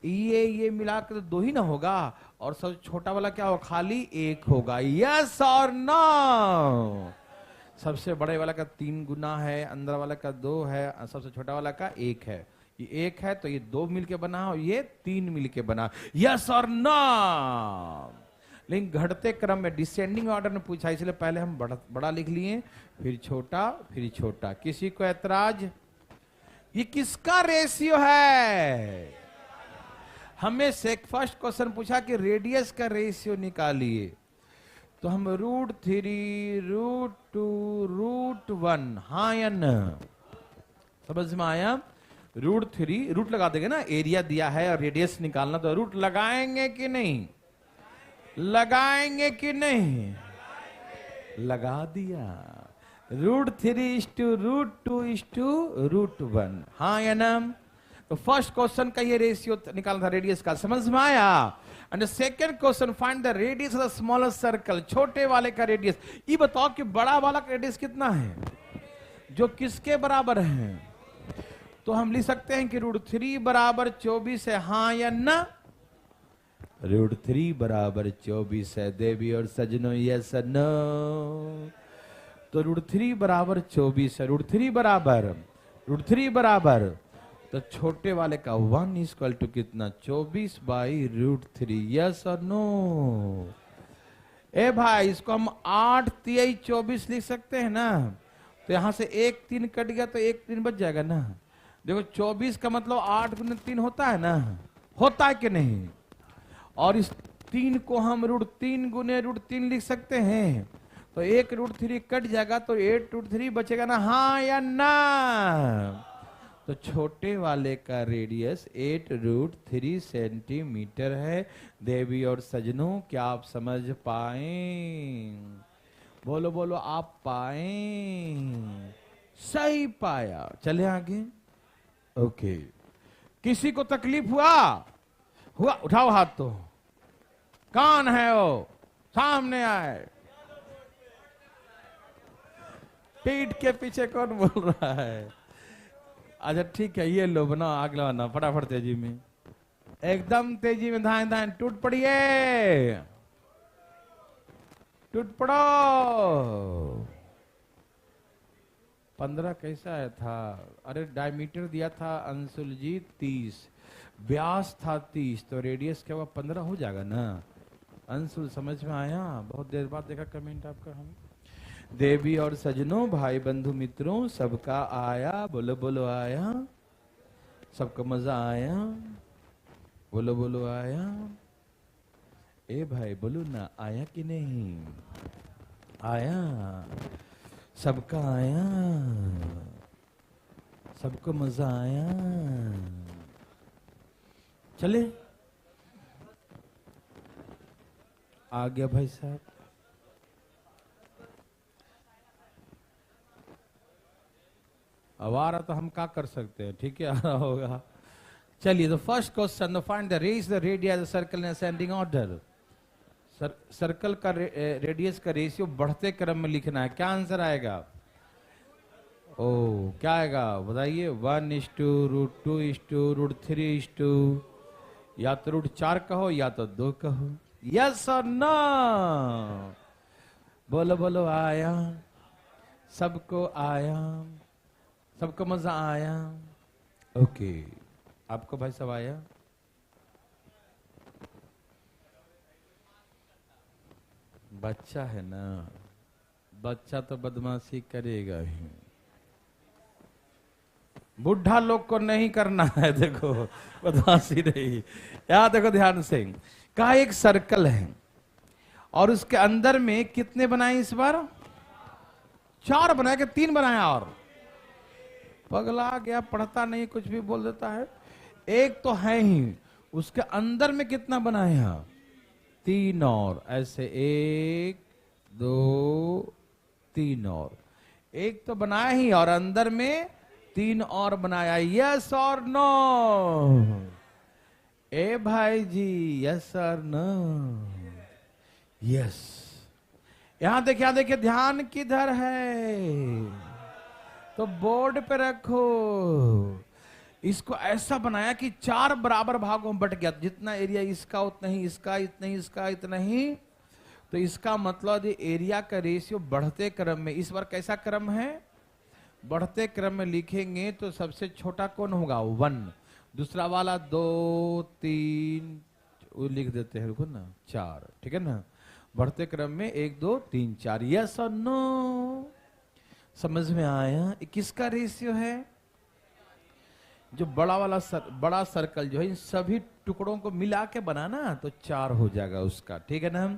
A: ये मिलाकर 2 ही ना होगा, और सब छोटा वाला क्या होगा, खाली 1 होगा। यस और नो? सबसे बड़े वाला का 3 गुना है, अंदर वाला का 2 है, सबसे छोटा वाला का 1 है। ये 1 है तो ये 2 मिलके बना और ये 3 मिलके बना। यस और नो? लेकिन घटते क्रम में डिसेंडिंग ऑर्डर में पूछा, इसलिए पहले हम बड़ा लिख लिए, फिर छोटा, फिर छोटा। किसी को ऐतराज? ये किसका रेशियो है? हमें फर्स्ट क्वेश्चन पूछा कि रेडियस का रेशियो निकालिए, तो हम √3, √2, √1, हाँ या ना? समझ में आया? √3, रूट लगा देंगे ना, एरिया दिया है और रेडियस निकालना, तो रूट लगाएंगे कि नहीं? लगाएंगे कि नहीं? लगा दिया। √3 √2 √1, हाँ या ना? तो फर्स्ट क्वेश्चन का ये रेशियो निकालना था रेडियस का, समझ में आया? And second question, find the radius of the smallest circle, छोटे वाले का रेडियस। ये बताओ कि बड़ा वाला का रेडियस कितना है, जो किसके बराबर है? तो हम लिख सकते हैं कि √3 बराबर 24 है, हाँ या ना? √3 बराबर 24 है, देवी और सजनों, यस नो? तो √3 बराबर 24 है, √3 बराबर, तो छोटे वाले का 1 इक्वल टू कितना, 24/√3। यस और नो? ए भाई, इसको हम 8 3 24 लिख सकते हैं ना? तो यहां से 1 3 कट गया तो 1 3 बच जाएगा ना। देखो 24 का मतलब 8 गुने 3 होता है ना, होता है कि नहीं? और इस 3 को हम √3 गुने √3 लिख सकते हैं, तो 1 √3 कट जाएगा तो 8 √3 बचेगा ना, हाँ या ना? तो छोटे वाले का रेडियस 8 √3 सेंटीमीटर है। देवी और सजनों, क्या आप समझ पाए? बोलो बोलो, आप पाए? सही पाया। चले आगे। ओके, किसी को तकलीफ हुआ? उठाओ हाथ, तो कौन है वो, सामने आए। पीठ के पीछे कौन बोल रहा है? अच्छा ठीक है, ये लो, बनाओ, आग लगाना फटाफट, तेजी में, एकदम तेजी में, धाएं धाएं, टूट पड़िए, टूट पड़ो। 15 कैसा है था? अरे डायमीटर दिया था अंशुल जी 30, व्यास था 30, तो रेडियस क्या हुआ, 15 हो जाएगा ना? अंशुल समझ में आया? बहुत देर बाद देखा कमेंट आपका। हम देवी और सजनों, भाई बंधु मित्रों, सबका आया? बोलो बोलो आया? सबका मजा आया? बोलो बोलो आया? ए भाई बोलो ना, आया कि नहीं आया? सबका आया? सबको मजा आया? चले आ गया भाई साहब। अब आ रहा तो हम क्या कर सकते हैं, ठीक है, आ रहा होगा। चलिए, the first question, find the radius the circle in ascending order. Circle का रेडियस का रेशियो बढ़ते क्रम में लिखना है। क्या आंसर आएगा? ओ क्या आएगा बताइए? 1:√2:√3, या तो √4 कहो या तो 2 कहो। यस और नो? बोलो बोलो। आया? सबको आया? सबको मजा आया? ओके, आपको भाई सब आया? बच्चा है ना, बच्चा तो बदमाशी करेगा ही। बुढ़ा लोग को नहीं करना है, देखो बदमाशी नहीं। यहां देखो ध्यान से, कहा एक सर्कल है और उसके अंदर में कितने बनाए इस बार? 4 बनाए कि 3 बनाया? और पगला गया, पढ़ता नहीं, कुछ भी बोल देता है। एक तो है ही, उसके अंदर में कितना बनाया? 3 और। ऐसे 1 2 3 और। एक तो बनाया ही और अंदर में 3 और बनाया। यस और नो? ए भाई जी, यस और नो? यस। यहां देखिए ध्यान किधर है, तो बोर्ड पे रखो। इसको ऐसा बनाया कि 4 बराबर भागों में बट गया। जितना एरिया इसका उतना ही इसका, इतना ही इसका, इतना ही। तो इसका मतलब एरिया का रेशियो बढ़ते क्रम में, इस बार कैसा क्रम है? बढ़ते क्रम में लिखेंगे तो सबसे छोटा कौन होगा? 1। दूसरा वाला 2 3, वो लिख देते हैं, रुको ना, 4, ठीक है ना। बढ़ते क्रम में 1 2 3 4। यस और नो? समझ में आया? किसका रेशियो है? जो बड़ा वाला बड़ा सर्कल जो है, इन सभी टुकड़ों को मिला के बनाना तो 4 हो जाएगा उसका, ठीक है ना।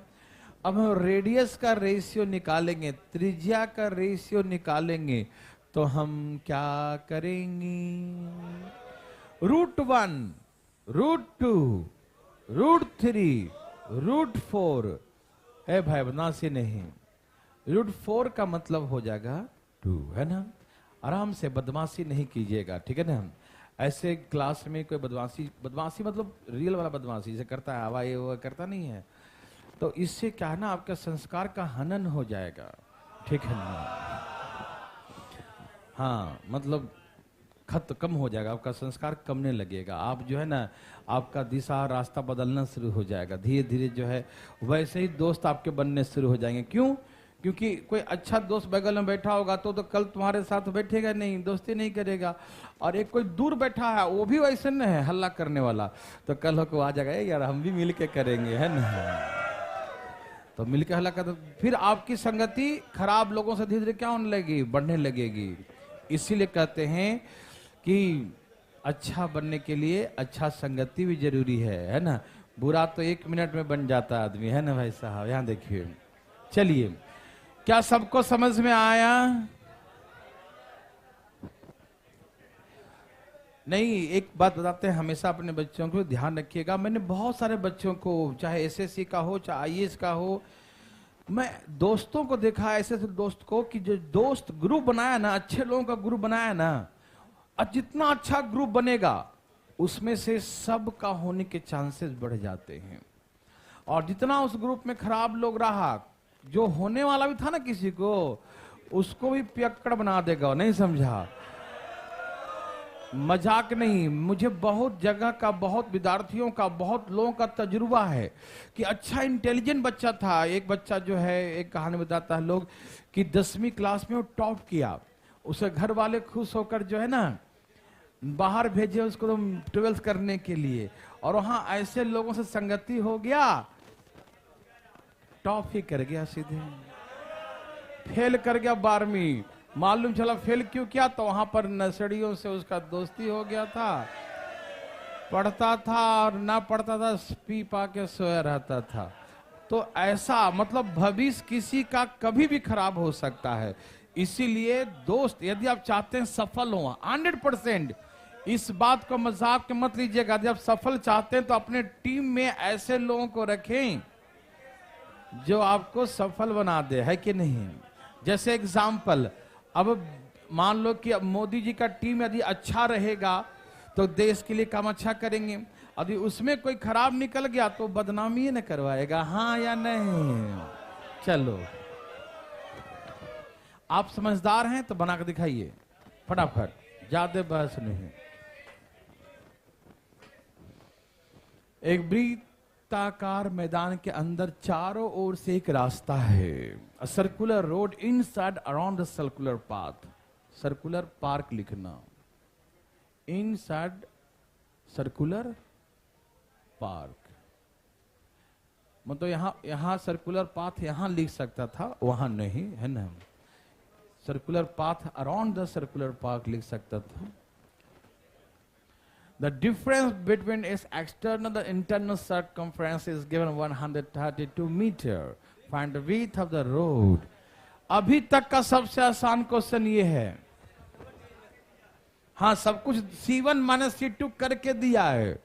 A: अब हम रेडियस का रेशियो निकालेंगे, त्रिज्या का रेशियो निकालेंगे, तो हम क्या करेंगे? √1, √2, √3, √4। है भाई, बदमाशी नहीं। √4 का मतलब हो जाएगा 2, है ना। आराम से, बदमाशी नहीं कीजिएगा, ठीक है ना। ऐसे क्लास में कोई बदमाशी मतलब रियल वाला बदमाशी जैसे करता है, हवा ये वो करता नहीं है, तो इससे क्या है ना, आपका संस्कार का हनन हो जाएगा, ठीक है ना। हाँ, मतलब कम हो जाएगा, आपका संस्कार कमने लगेगा। आप जो है ना, आपका दिशा रास्ता बदलना शुरू हो जाएगा धीरे धीरे, जो है वैसे ही दोस्त आपके बनने शुरू हो जाएंगे। क्यों? क्योंकि कोई अच्छा दोस्त बगल में बैठा होगा तो कल तुम्हारे साथ बैठेगा नहीं, दोस्ती नहीं करेगा। और एक कोई दूर बैठा है, वो भी वैसे न है, हल्ला करने वाला, तो कल को आ जाएगा, यार हम भी मिलके करेंगे, है ना। तो मिलके हल्ला कर, फिर आपकी संगति खराब लोगों से धीरे धीरे क्या होने लगेगी? बढ़ने लगेगी। इसीलिए कहते हैं कि अच्छा बनने के लिए अच्छा संगति भी जरूरी है ना। बुरा तो 1 मिनट में बन जाता आदमी, है ना भाई साहब। यहां देखिए, चलिए, क्या सबको समझ में आया? नहीं, एक बात बताते हैं, हमेशा अपने बच्चों को ध्यान रखिएगा। मैंने बहुत सारे बच्चों को, चाहे एसएससी का हो चाहे आईएएस का हो, मैं दोस्तों को देखा, ऐसे दोस्त को, कि जो दोस्त ग्रुप बनाया ना, अच्छे लोगों का ग्रुप बनाया ना, और जितना अच्छा ग्रुप बनेगा उसमें से सबका होने के चांसेस बढ़ जाते हैं। और जितना उस ग्रुप में खराब लोग रहा, जो होने वाला भी था ना किसी को, उसको भी पियक्कड़ बना देगा। नहीं समझा? मजाक नहीं, मुझे बहुत जगह का, बहुत विद्यार्थियों का, बहुत लोगों का तजुर्बा है कि अच्छा इंटेलिजेंट बच्चा था। एक बच्चा जो है, एक कहानी बताता है लोग कि 10वीं क्लास में वो टॉप किया, उसे घर वाले खुश होकर जो है ना बाहर भेजे उसको 12th करने के लिए, और वहां ऐसे लोगों से संगति हो गया, टॉप ही कर गया, सीधे फेल कर गया 12वीं। मालूम चला फेल क्यों किया, तो वहां पर नर्सरियों से उसका दोस्ती हो गया था, पढ़ता था और ना पढ़ता था, पी पा के सोया रहता था। तो ऐसा मतलब भविष्य किसी का कभी भी खराब हो सकता है। इसीलिए दोस्त, यदि आप चाहते हैं सफल हो 100%, इस बात को मजाक में मत लीजिएगा, जब सफल चाहते हैं तो अपने टीम में ऐसे लोगों को रखें जो आपको सफल बना दे, है कि नहीं। जैसे एग्जाम्पल, अब मान लो कि अब मोदी जी का टीम यदि अच्छा रहेगा तो देश के लिए काम अच्छा करेंगे, यदि उसमें कोई खराब निकल गया तो बदनामी न करवाएगा, हाँ या नहीं। चलो, आप समझदार हैं तो बना कर दिखाइए फटाफट, ज्यादा बहस नहीं। एक वृत्ताकार मैदान के अंदर चारों ओर से एक रास्ता है, circular road inside around the circular path. Circular park लिखना, इनसाइड सर्कुलर पार्क, मतलब यहां सर्कुलर पाथ यहां लिख सकता था, वहां नहीं है ना। Circular path around the circular park लिख सकता था। The difference between its external and internal circumference is given 132 meter. Find the width of the road. अभी तक का सबसे आसान क्वेश्चन ये है। हाँ, सब कुछ C1 माइनस C2 करके दिया है,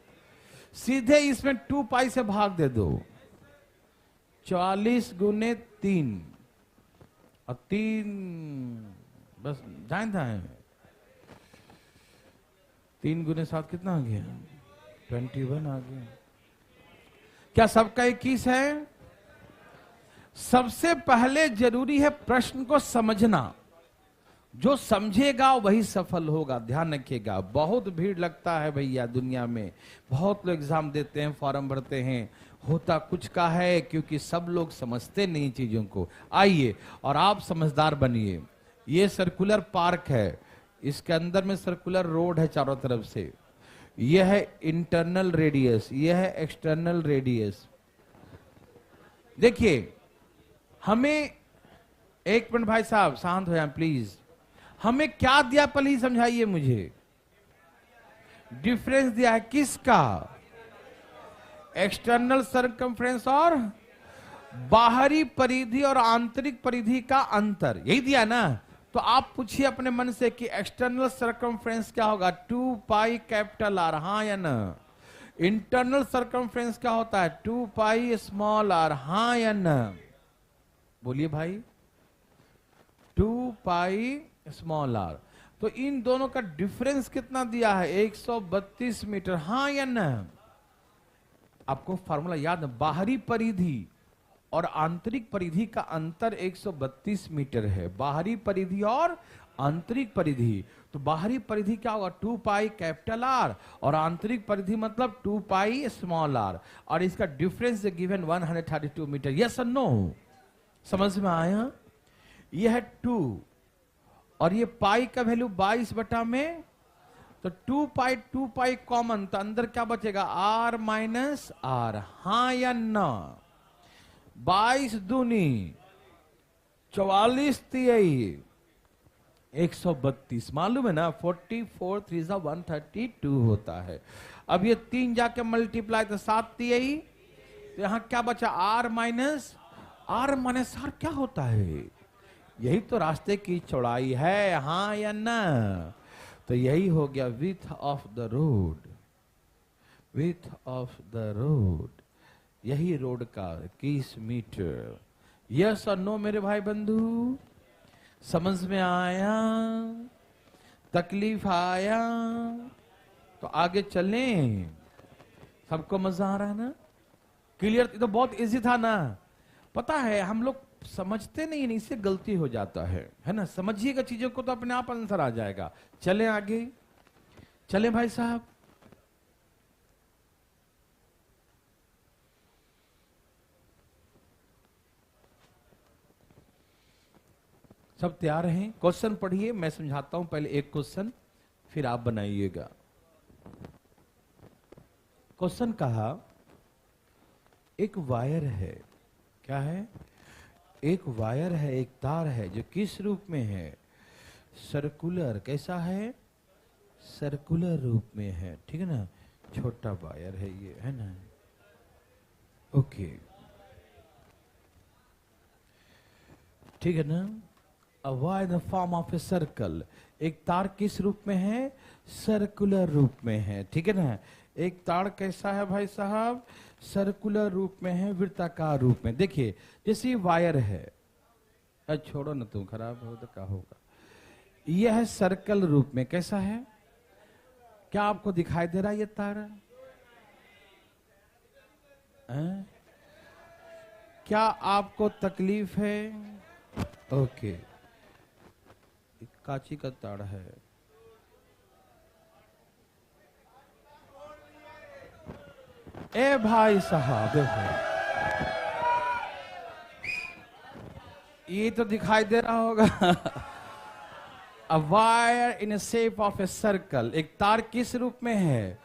A: सीधे इसमें 2 पाई से भाग दे दो। 44 गुने 3 और 3 बस जान है। 3 गुने 7 कितना आ गया? 21 आ गया। क्या सबका 21 है? सबसे पहले जरूरी है प्रश्न को समझना, जो समझेगा वही सफल होगा। ध्यान रखिएगा, बहुत भीड़ लगता है भैया दुनिया में, बहुत लोग एग्जाम देते हैं, फॉर्म भरते हैं, होता कुछ का है क्योंकि सब लोग समझते नहीं चीजों को। आइए और आप समझदार बनिए। ये सर्कुलर पार्क है, इसके अंदर में सर्कुलर रोड है चारों तरफ से, यह है इंटरनल रेडियस, यह है एक्सटर्नल रेडियस। देखिए हमें, एक मिनट भाई साहब शांत हो जाए प्लीज, हमें क्या दिया पहले ही समझाइए मुझे। डिफरेंस दिया है किसका? एक्सटर्नल सर्कमफ्रेंस और बाहरी परिधि और आंतरिक परिधि का अंतर, यही दिया ना। तो आप पूछिए अपने मन से कि एक्सटर्नल सर्कमफ्रेंस क्या होगा? 2 पाई कैपिटल आर, हाँ या ना। इंटरनल सर्कमफ्रेंस क्या होता है? 2 पाई स्मॉल आर, हाँ या ना। बोलिए भाई, 2 पाई स्मॉल आर। तो इन दोनों का डिफरेंस कितना दिया है? 132 मीटर, हाँ या ना। आपको फार्मूला याद है, बाहरी परिधि और आंतरिक परिधि का अंतर 132 मीटर है। बाहरी परिधि और आंतरिक परिधि, तो बाहरी परिधि क्या होगा? 2 पाई कैपिटल आर, और आंतरिक परिधि मतलब 2 पाई स्मॉल आर, और इसका डिफरेंस गिवन 132 मीटर। यस और नो? समझ में आया? यह है 2 और ये पाई का वैल्यू 22 बटा में, तो 2 पाई कॉमन, तो अंदर क्या बचेगा? आर माइनस आर, हाँ या ना। 22 दूनी 44 तिहाई 132, मालूम है ना। 44 3 132 होता है। अब ये 3 जाके मल्टीप्लाई तो 7 तिहाई, तो यहां क्या बचा? आर माइनस आर क्या होता है? यही तो रास्ते की चौड़ाई है, हाँ या ना। तो यही हो गया width of the road, width of the road, यही रोड का 21 मीटर। यस और नो मेरे भाई बंधु? समझ में आया? तकलीफ आया? तो आगे चलें। सबको मजा आ रहा है ना? क्लियर? तो बहुत इजी था ना। पता है हम लोग समझते नहीं, इससे गलती हो जाता है ना। समझिएगा चीजों को तो अपने आप आंसर आ जाएगा। चले आगे, चले भाई साहब। सब तैयार हैं? क्वेश्चन पढ़िए, मैं समझाता हूं। पहले एक क्वेश्चन, फिर आप बनाइएगा। क्वेश्चन कहा, एक वायर है, क्या है? एक वायर है, एक तार है, जो किस रूप में है? सर्कुलर। कैसा है? सर्कुलर रूप में है, ठीक है ना। छोटा वायर है ये, है ना। ओके, ठीक है ना। A wire in the form of a circle. एक तार किस रूप में है? सर्कुलर रूप में है, ठीक है ना। एक तार कैसा है भाई साहब? सर्कुलर रूप में है, वृत्ताकार रूप में। देखिए जैसे वायर है, छोड़ो ना, तुम खराब हो तो क्या होगा। यह है सर्कल रूप में, कैसा है? क्या आपको दिखाई दे रहा है ये तार? क्या आपको तकलीफ है? ओके, कांची का तार है। ए भाई साहब देखो, ये तो दिखाई दे रहा होगा। A wire in a shape of a circle. एक तार किस रूप में है?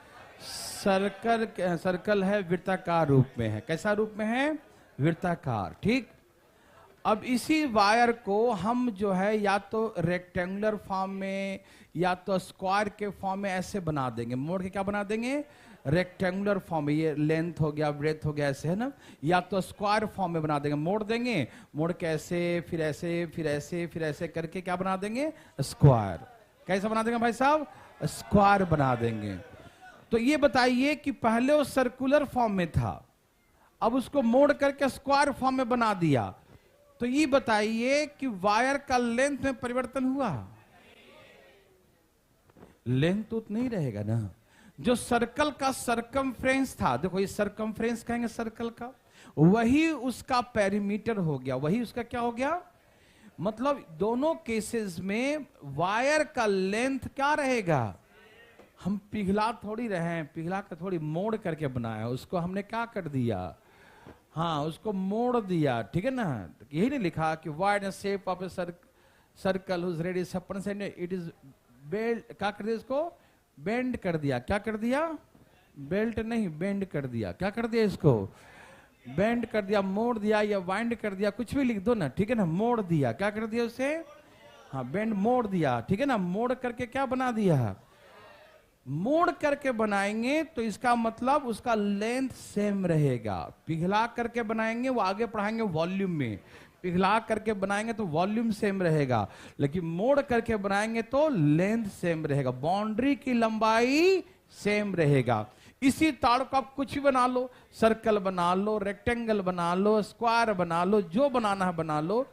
A: सर्कल है, वृत्ताकार रूप में है। कैसा रूप में है? वृत्ताकार, ठीक। अब इसी वायर को हम जो है या तो रेक्टेंगुलर फॉर्म में या तो स्क्वायर के फॉर्म में ऐसे बना देंगे, मोड़ के क्या बना देंगे? रेक्टेंगुलर फॉर्म में। ये लेंथ हो गया, ब्रेथ हो गया, ऐसे है ना। या तो स्क्वायर फॉर्म में बना देंगे, मोड़ देंगे, मोड़ के ऐसे, फिर ऐसे, फिर ऐसे, फिर ऐसे करके क्या बना देंगे? स्क्वायर। कैसा बना देंगे भाई साहब? स्क्वायर बना देंगे। तो ये बताइए कि पहले वो सर्कुलर फॉर्म में था, अब उसको मोड़ करके स्क्वायर फॉर्म में बना दिया, तो ये बताइए कि वायर का लेंथ में परिवर्तन हुआ? लेंथ तो नहीं रहेगा ना। जो सर्कल का सरकमफ्रेंस था, देखो ये सरकमफ्रेंस कहेंगे सर्कल का, वही उसका पेरीमीटर हो गया, वही उसका क्या हो गया? मतलब दोनों केसेस में वायर का लेंथ क्या रहेगा? हम पिघला थोड़ी रहे हैं, पिघला कर थोड़ी मोड़ करके बनाया, उसको हमने क्या कर दिया? हाँ, उसको मोड़ दिया, ठीक है ना। यही नहीं लिखा कि wire in shape of a circle whose radius it is belt, क्या कर दिया? इसको बेंड कर दिया। क्या कर दिया? बेल्ट नहीं, बेंड कर दिया। क्या कर दिया? इसको बेंड कर दिया, मोड़ दिया, या वाइंड कर दिया, कुछ भी लिख दो ना, ठीक है ना। मोड़ दिया, क्या कर दिया उसे? हाँ, बेंड, मोड़ दिया, ठीक है ना। मोड़ करके क्या बना दिया? मोड़ करके बनाएंगे तो इसका मतलब उसका लेंथ सेम रहेगा। पिघला करके बनाएंगे, वो आगे पढ़ाएंगे वॉल्यूम में, पिघला करके बनाएंगे तो वॉल्यूम सेम रहेगा, लेकिन मोड़ करके बनाएंगे तो लेंथ सेम रहेगा, बाउंड्री की लंबाई सेम रहेगा। इसी तार को आप कुछ भी बना लो, सर्कल बना लो, रेक्टेंगल बना लो, स्क्वायर बना लो, जो बनाना है बना लो,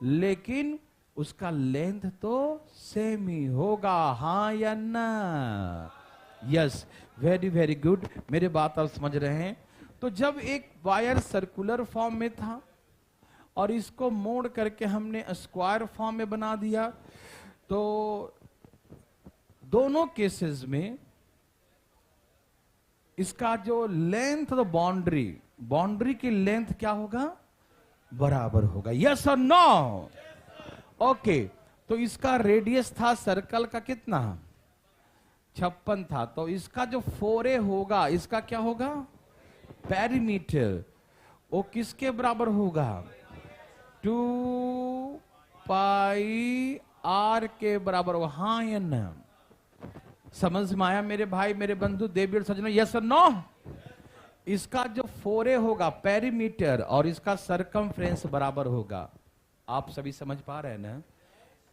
A: लेकिन उसका लेंथ तो सेम ही होगा। हाँ या ना? यस, वेरी वेरी गुड, मेरी बात आप समझ रहे हैं। तो जब एक वायर सर्कुलर फॉर्म में था और इसको मोड़ करके हमने स्क्वायर फॉर्म में बना दिया, तो दोनों केसेस में इसका जो लेंथ, तो बाउंड्री की लेंथ क्या होगा? बराबर होगा। यस और नो? ओके, तो इसका रेडियस था सर्कल का कितना? 56 था। तो इसका जो फोरे होगा, इसका क्या होगा? पेरीमीटर। वो किसके बराबर होगा? 2 पाई आर के बराबर होगा। हाँ या ना? समझ में आया मेरे भाई, मेरे बंधु, देवी सज्जनों? यस और नो? इसका जो फोरे होगा पेरीमीटर और इसका सरकमफ्रेंस बराबर होगा। आप सभी समझ पा रहे हैं ना?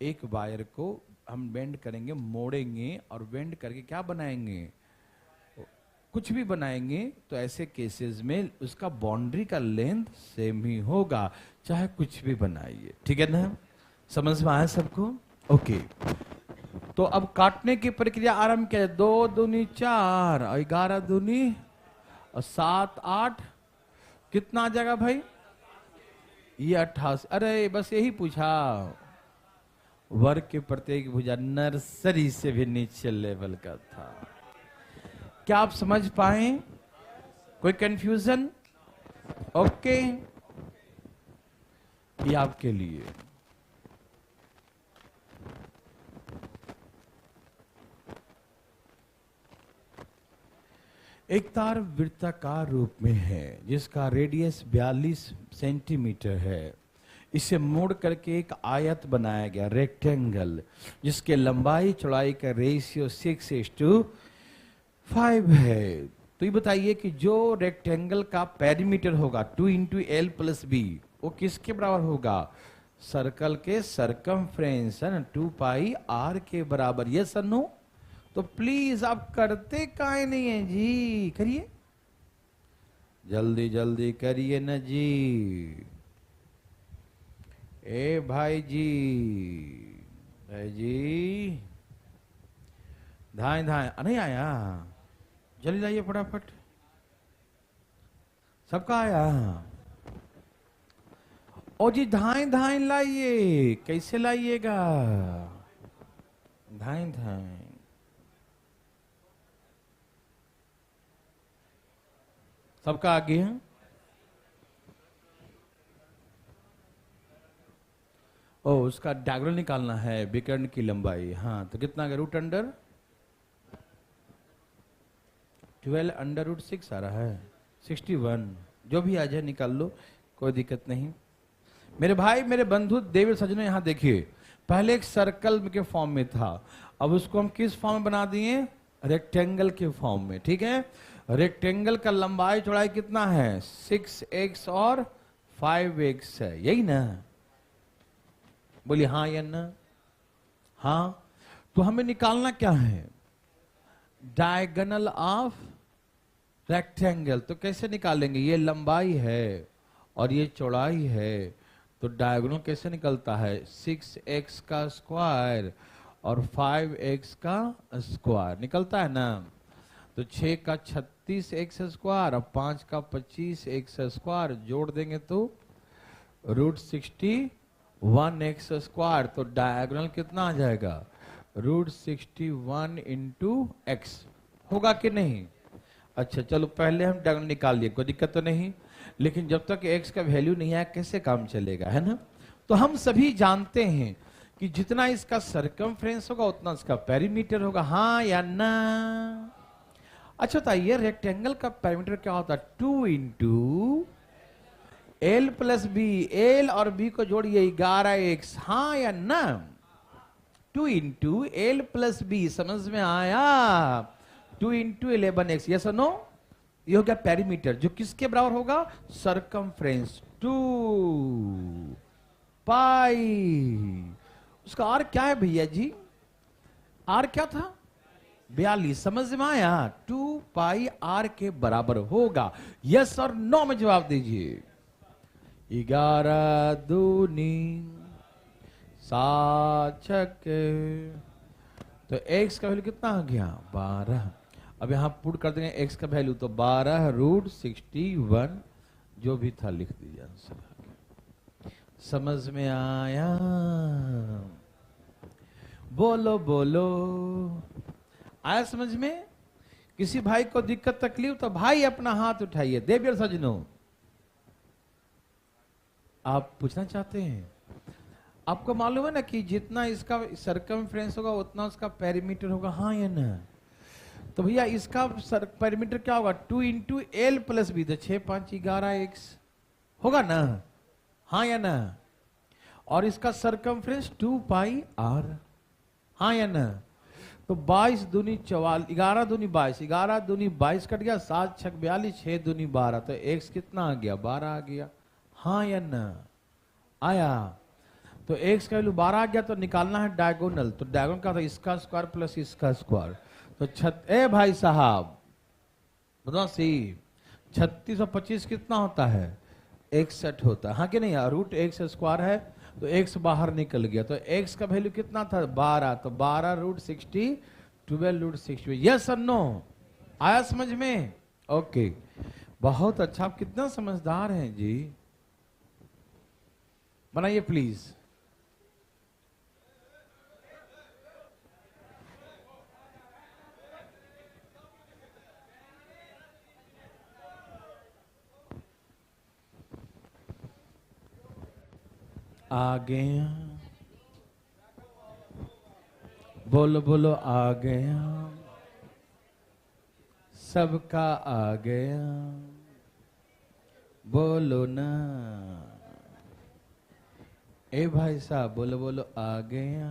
A: एक वायर को हम बेंड करेंगे, मोड़ेंगे और बेंड करके क्या बनाएंगे? कुछ भी बनाएंगे, तो ऐसे केसेस में उसका बाउंड्री का लेंथ सेम ही होगा, चाहे कुछ भी बनाइए, ठीक है ना? समझ में आया सबको? ओके, तो अब काटने की प्रक्रिया आरंभ किया। 2 दूनी 4 और 11 दूनी और 7 8, कितना आ जाएगा भाई? ये 28। अरे बस यही पूछा, वर्ग के प्रत्येक भुजा नर्सरी से भी नीचे लेवल का था। क्या आप समझ पाए? कोई कंफ्यूजन? ओके, ये आपके लिए। एक तार वृत्ताकार रूप में है जिसका रेडियस 42 सेंटीमीटर है। इसे मोड़ करके एक आयत बनाया गया, रेक्टेंगल, जिसके लंबाई चौड़ाई का रेशियो 6:5 है। तो ये बताइए कि जो रेक्टेंगल का पेरीमीटर होगा 2 × L + B, वो किसके बराबर होगा? सर्कल के सरकमफ्रेंस है ना 2 पाई आर के बराबर। ये सन्नो तो प्लीज आप करते काहे नहीं है जी, करिए जल्दी जल्दी करिए ना जी। ए भाई जी, भाई जी धाए धाए नहीं आया, जल्दी लाइए फटाफट। सबका आया? ओ जी धाए धाए लाइए। कैसे लाइएगा? धाए धाए। सबका आगे है? ओ उसका डायगोनल निकालना है विकर्ण की लंबाई। हाँ तो कितना आ गया? रूट अंडर 12 अंडर रूट 6 आ रहा है 61। जो भी आ जाए निकाल लो, कोई दिक्कत नहीं। मेरे भाई मेरे बंधु देवी सज्जनों, यहाँ देखिए पहले एक सर्कल के फॉर्म में था, अब उसको हम किस फॉर्म में बना दिए? रेक्टेंगल के फॉर्म में। ठीक है, रेक्टेंगल का लंबाई चौड़ाई कितना है? 6x और 5x है, यही ना? बोलिए हाँ या ना? हाँ। तो हमें निकालना क्या है? Diagonal of rectangle. तो कैसे निकालेंगे? ये लंबाई है और ये चौड़ाई है, तो डायगोनल कैसे निकलता है? 6x का स्क्वायर और 5x का स्क्वायर निकलता है ना। तो 6 का 36x स्क्वायर और 5 का 25x स्क्वायर जोड़ देंगे तो रूट 61x स्क्वायर। तो डायगोनल कितना आ जाएगा? Root 61 into x. होगा कि नहीं? अच्छा चलो पहले हम डायगोनल निकाल लिए, कोई दिक्कत तो नहीं, लेकिन जब तक x का वैल्यू नहीं आया कैसे काम चलेगा, है ना? तो हम सभी जानते हैं कि जितना इसका सरकमफ्रेंस होगा उतना इसका पेरीमीटर होगा। हाँ या ना? अच्छा बताइए रेक्टेंगल का पेरीमीटर क्या होता है? 2 into l plus b. L और बी को जोड़िए 11x। हाँ या ना? 2 इंटू एल प्लस बी, समझ में आया? 2 इंटू 11x, यस और नो? ये हो गया पेरीमीटर, जो किसके बराबर होगा? सरकमफ्रेंस 2 पाई। उसका आर क्या है भैया जी? आर क्या था? 42। समझ में आया? 2 पाई आर के बराबर होगा। यस और नो में जवाब दीजिए। 11 दूनी 7 तो x का वैल्यू कितना आ गया? 12। अब यहां पुट कर देंगे x का वैल्यू, तो 12 रूट 61 जो भी था लिख दीजिए आंसर। समझ में आया? बोलो बोलो, आया समझ में? किसी भाई को दिक्कत तकलीफ तो भाई अपना हाथ उठाइए। देवियर सजनों, आप पूछना चाहते हैं? आपको मालूम है ना कि जितना इसका सरकमफ्रेंस होगा उतना उसका पेरीमीटर होगा। हाँ या ना? तो भैया इसका पेरीमीटर क्या होगा? 2 इंटू एल प्लस बी। तो 6 5 11x होगा ना? हाँ या ना? और इसका सरकमफ्रेंस 2 पाई आर। हाँ या ना? तो 22 दूनी 44, 11 दूनी 22, 11 दूनी 22 कट गया, 7 6 42, 6 दूनी 12। तो x कितना आ गया? 12 आ गया। हाँ या ना? आया। तो x का वैल्यू 12 आ गया, तो निकालना है डायगोनल। तो डायगोनल का था इसका स्क्वायर प्लस इसका स्क्वायर। तो ए भाई साहब बताओ सी, 36 और 25 कितना होता है? 61 होता है। हाँ कि नहीं? रूट x स्क्वायर है तो x बाहर निकल गया, तो x का वैल्यू कितना था? 12। तो 12 रूट 60, 12 रूट 60। यस और नो? आया समझ में? ओके, बहुत अच्छा। आप कितना समझदार हैं जी। बनाइए प्लीज। आ गया, बोलो बोलो, आ गया, सबका आ गया, बोलो ना। ए भाई साहब बोलो बोलो, आ गया।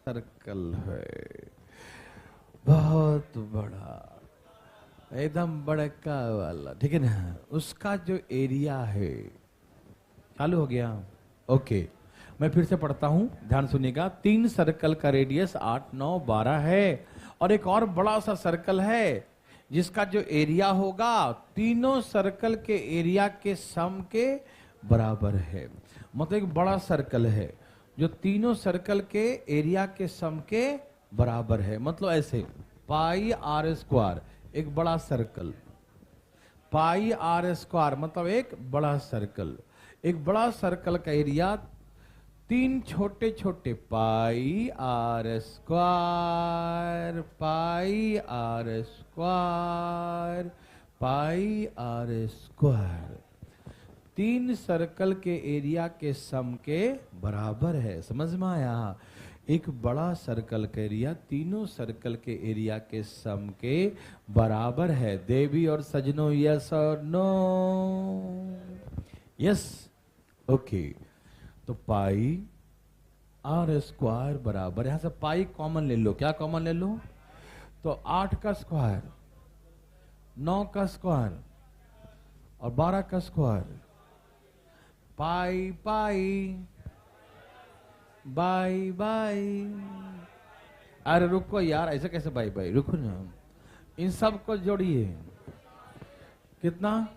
A: सर्कल है बहुत बड़ा, एकदम बड़का वाला, ठीक है ना? उसका जो एरिया है चालू हो गया? ओके, मैं फिर से पढ़ता हूं, ध्यान सुनिएगा। 3 सर्कल का रेडियस 8, 9, 12 है और एक और बड़ा सा सर्कल है जिसका जो एरिया होगा तीनों सर्कल के एरिया के सम के बराबर है। मतलब एक बड़ा सर्कल है जो तीनों सर्कल के एरिया के सम के बराबर है। मतलब ऐसे पाई आर स्क्वायर एक बड़ा सर्कल, पाई आर स्क्वायर मतलब एक बड़ा सर्कल। एक बड़ा सर्कल का एरिया 3 छोटे छोटे pi r square, pi r square, pi r square 3 circle के एरिया के सम के बराबर है। समझ में आया? एक बड़ा सर्कल का एरिया तीनों सर्कल के एरिया के सम के बराबर है। देवी और सजनों, यस और नो? Yes, okay. तो पाई आर स्क्वायर बराबर, यहां से पाई कॉमन ले लो। क्या कॉमन ले लो? तो 8 का स्क्वायर, 9 का स्क्वायर और 12 का square. Pi pi by by. अरे रुको यार, ऐसे कैसे बाई बाई? रुको ना, इन सब को जोड़िए। कितना?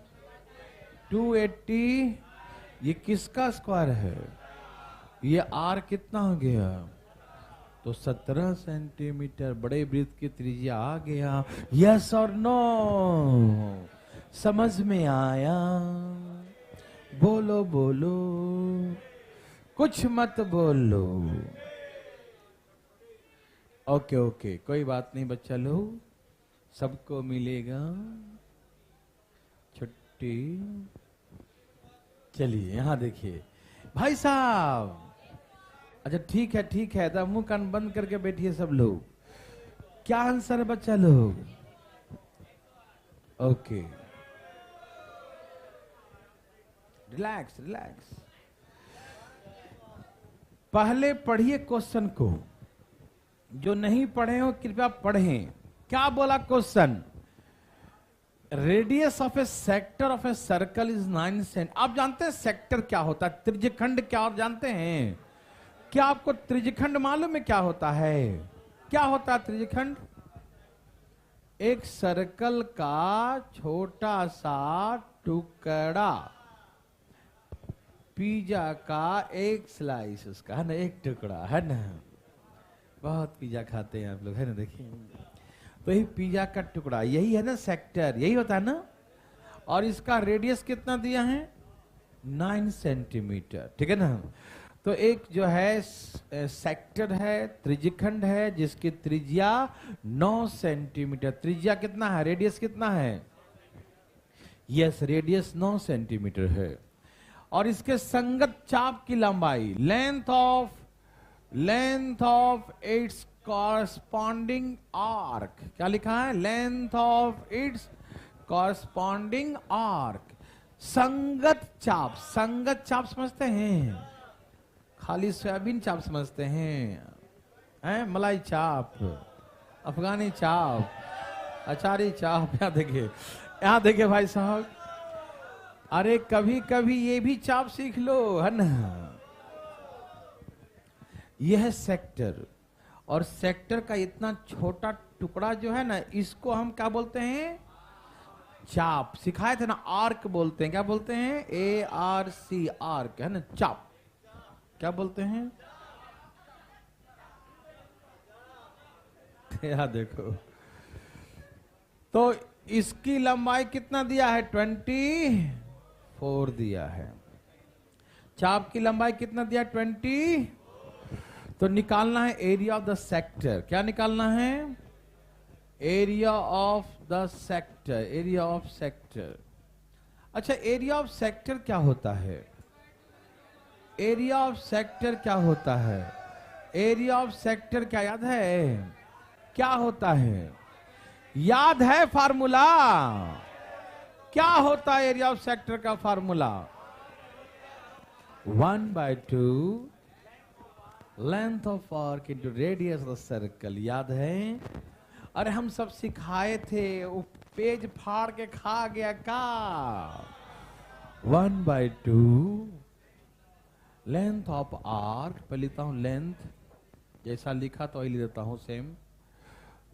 A: 280। ये किसका स्क्वायर है? ये आर कितना हो गया? तो 17 सेंटीमीटर बड़े वृत्त की त्रिज्या आ गया। यस और नो? समझ में आया? बोलो बोलो, कुछ मत बोलो। ओके ओके, कोई बात नहीं बच्चा लोग, सबको मिलेगा छुट्टी। चलिए यहां देखिए भाई साहब। अच्छा ठीक है ठीक है, तो मुंह कान बंद करके बैठिए सब लोग। क्या आंसर है बच्चा लोग? Okay, relax relax. पहले पढ़िए क्वेश्चन को, जो नहीं पढ़े हो कृपया पढ़ें। क्या बोला question? Radius of a sector of a circle is 9 cent. आप जानते हैं सेक्टर क्या होता है? त्रिज्यखंड क्या आप जानते हैं? क्या आपको त्रिज्यखंड मालूम है क्या होता है? क्या होता है त्रिज्यखंड? एक सर्कल का छोटा सा टुकड़ा, पिज्जा का एक स्लाइस, उसका है ना, एक टुकड़ा, है ना। बहुत पिज्जा खाते हैं आप लोग, है ना, देखिए। तो यही पिज्जा का टुकड़ा, यही है ना सेक्टर, यही होता है ना। और इसका रेडियस कितना दिया है? 9 सेंटीमीटर, ठीक है ना। तो एक जो है सेक्टर है, त्रिज्यखंड है, जिसकी त्रिज्या 9 सेंटीमीटर। त्रिज्या कितना है? रेडियस कितना है? यस, रेडियस 9 सेंटीमीटर है। और इसके संगत चाप की लंबाई, length of its corresponding arc. क्या लिखा है? Length of its corresponding arc. संगत चाप, संगत चाप समझते हैं? खाली सोयाबीन चाप समझते हैं? मलाई चाप, अफगानी चाप, अचारी चाप। यहाँ देखिए भाई साहब, अरे कभी कभी ये भी चाप सीख लो, है ना। यह है सेक्टर, और सेक्टर का इतना छोटा टुकड़ा जो है ना, इसको हम क्या बोलते हैं? चाप। सिखाए थे ना, आर्क बोलते हैं। क्या बोलते हैं? ARC, आर्क, है ना, चाप। क्या बोलते हैं? यहाँ देखो, तो इसकी लंबाई कितना दिया है? 24 दिया है। चाप की लंबाई कितना दिया? 20। तो निकालना है एरिया ऑफ द सेक्टर। क्या निकालना है? Area of the sector, area of sector. अच्छा, एरिया ऑफ सेक्टर क्या होता है? एरिया ऑफ सेक्टर क्या होता है? एरिया ऑफ सेक्टर क्या याद है? क्या होता है? याद है फार्मूला? क्या होता है एरिया ऑफ सेक्टर का formula? 1/2 length of arc into radius of circle. याद है? अरे हम सब सिखाए थे, वो पेज फाड़ के खा गया का। 1/2 लेंथ ऑफ आर्क पे लिखता हूं लेंथ, जैसा लिखा तो वही लिख देता हूं same,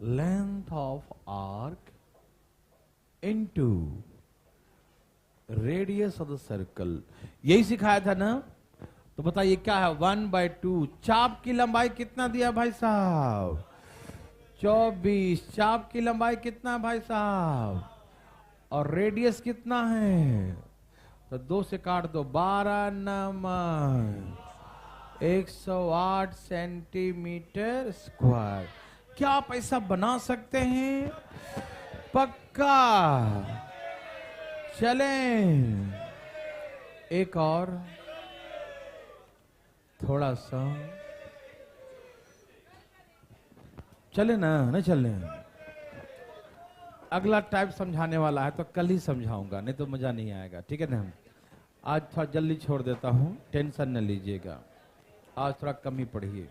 A: length of arc into radius of the circle. यही सिखाया था ना? तो बताइए क्या है? 1/2। चाप की लंबाई कितना दिया भाई साहब? 24। चाप की लंबाई कितना भाई साहब? और रेडियस कितना है? तो 2 से काट दो, 12 नंबर 108 सेंटीमीटर स्क्वायर। क्या आप ऐसा बना सकते हैं? पक्का। चलें एक और, थोड़ा सा चले ना, नहीं चले? अगला टाइप समझाने वाला है तो कल ही समझाऊंगा, नहीं तो मजा नहीं आएगा, ठीक है ना? आज थोड़ा जल्दी छोड़ देता हूं, टेंशन न लीजिएगा, आज थोड़ा कम ही पढ़िए।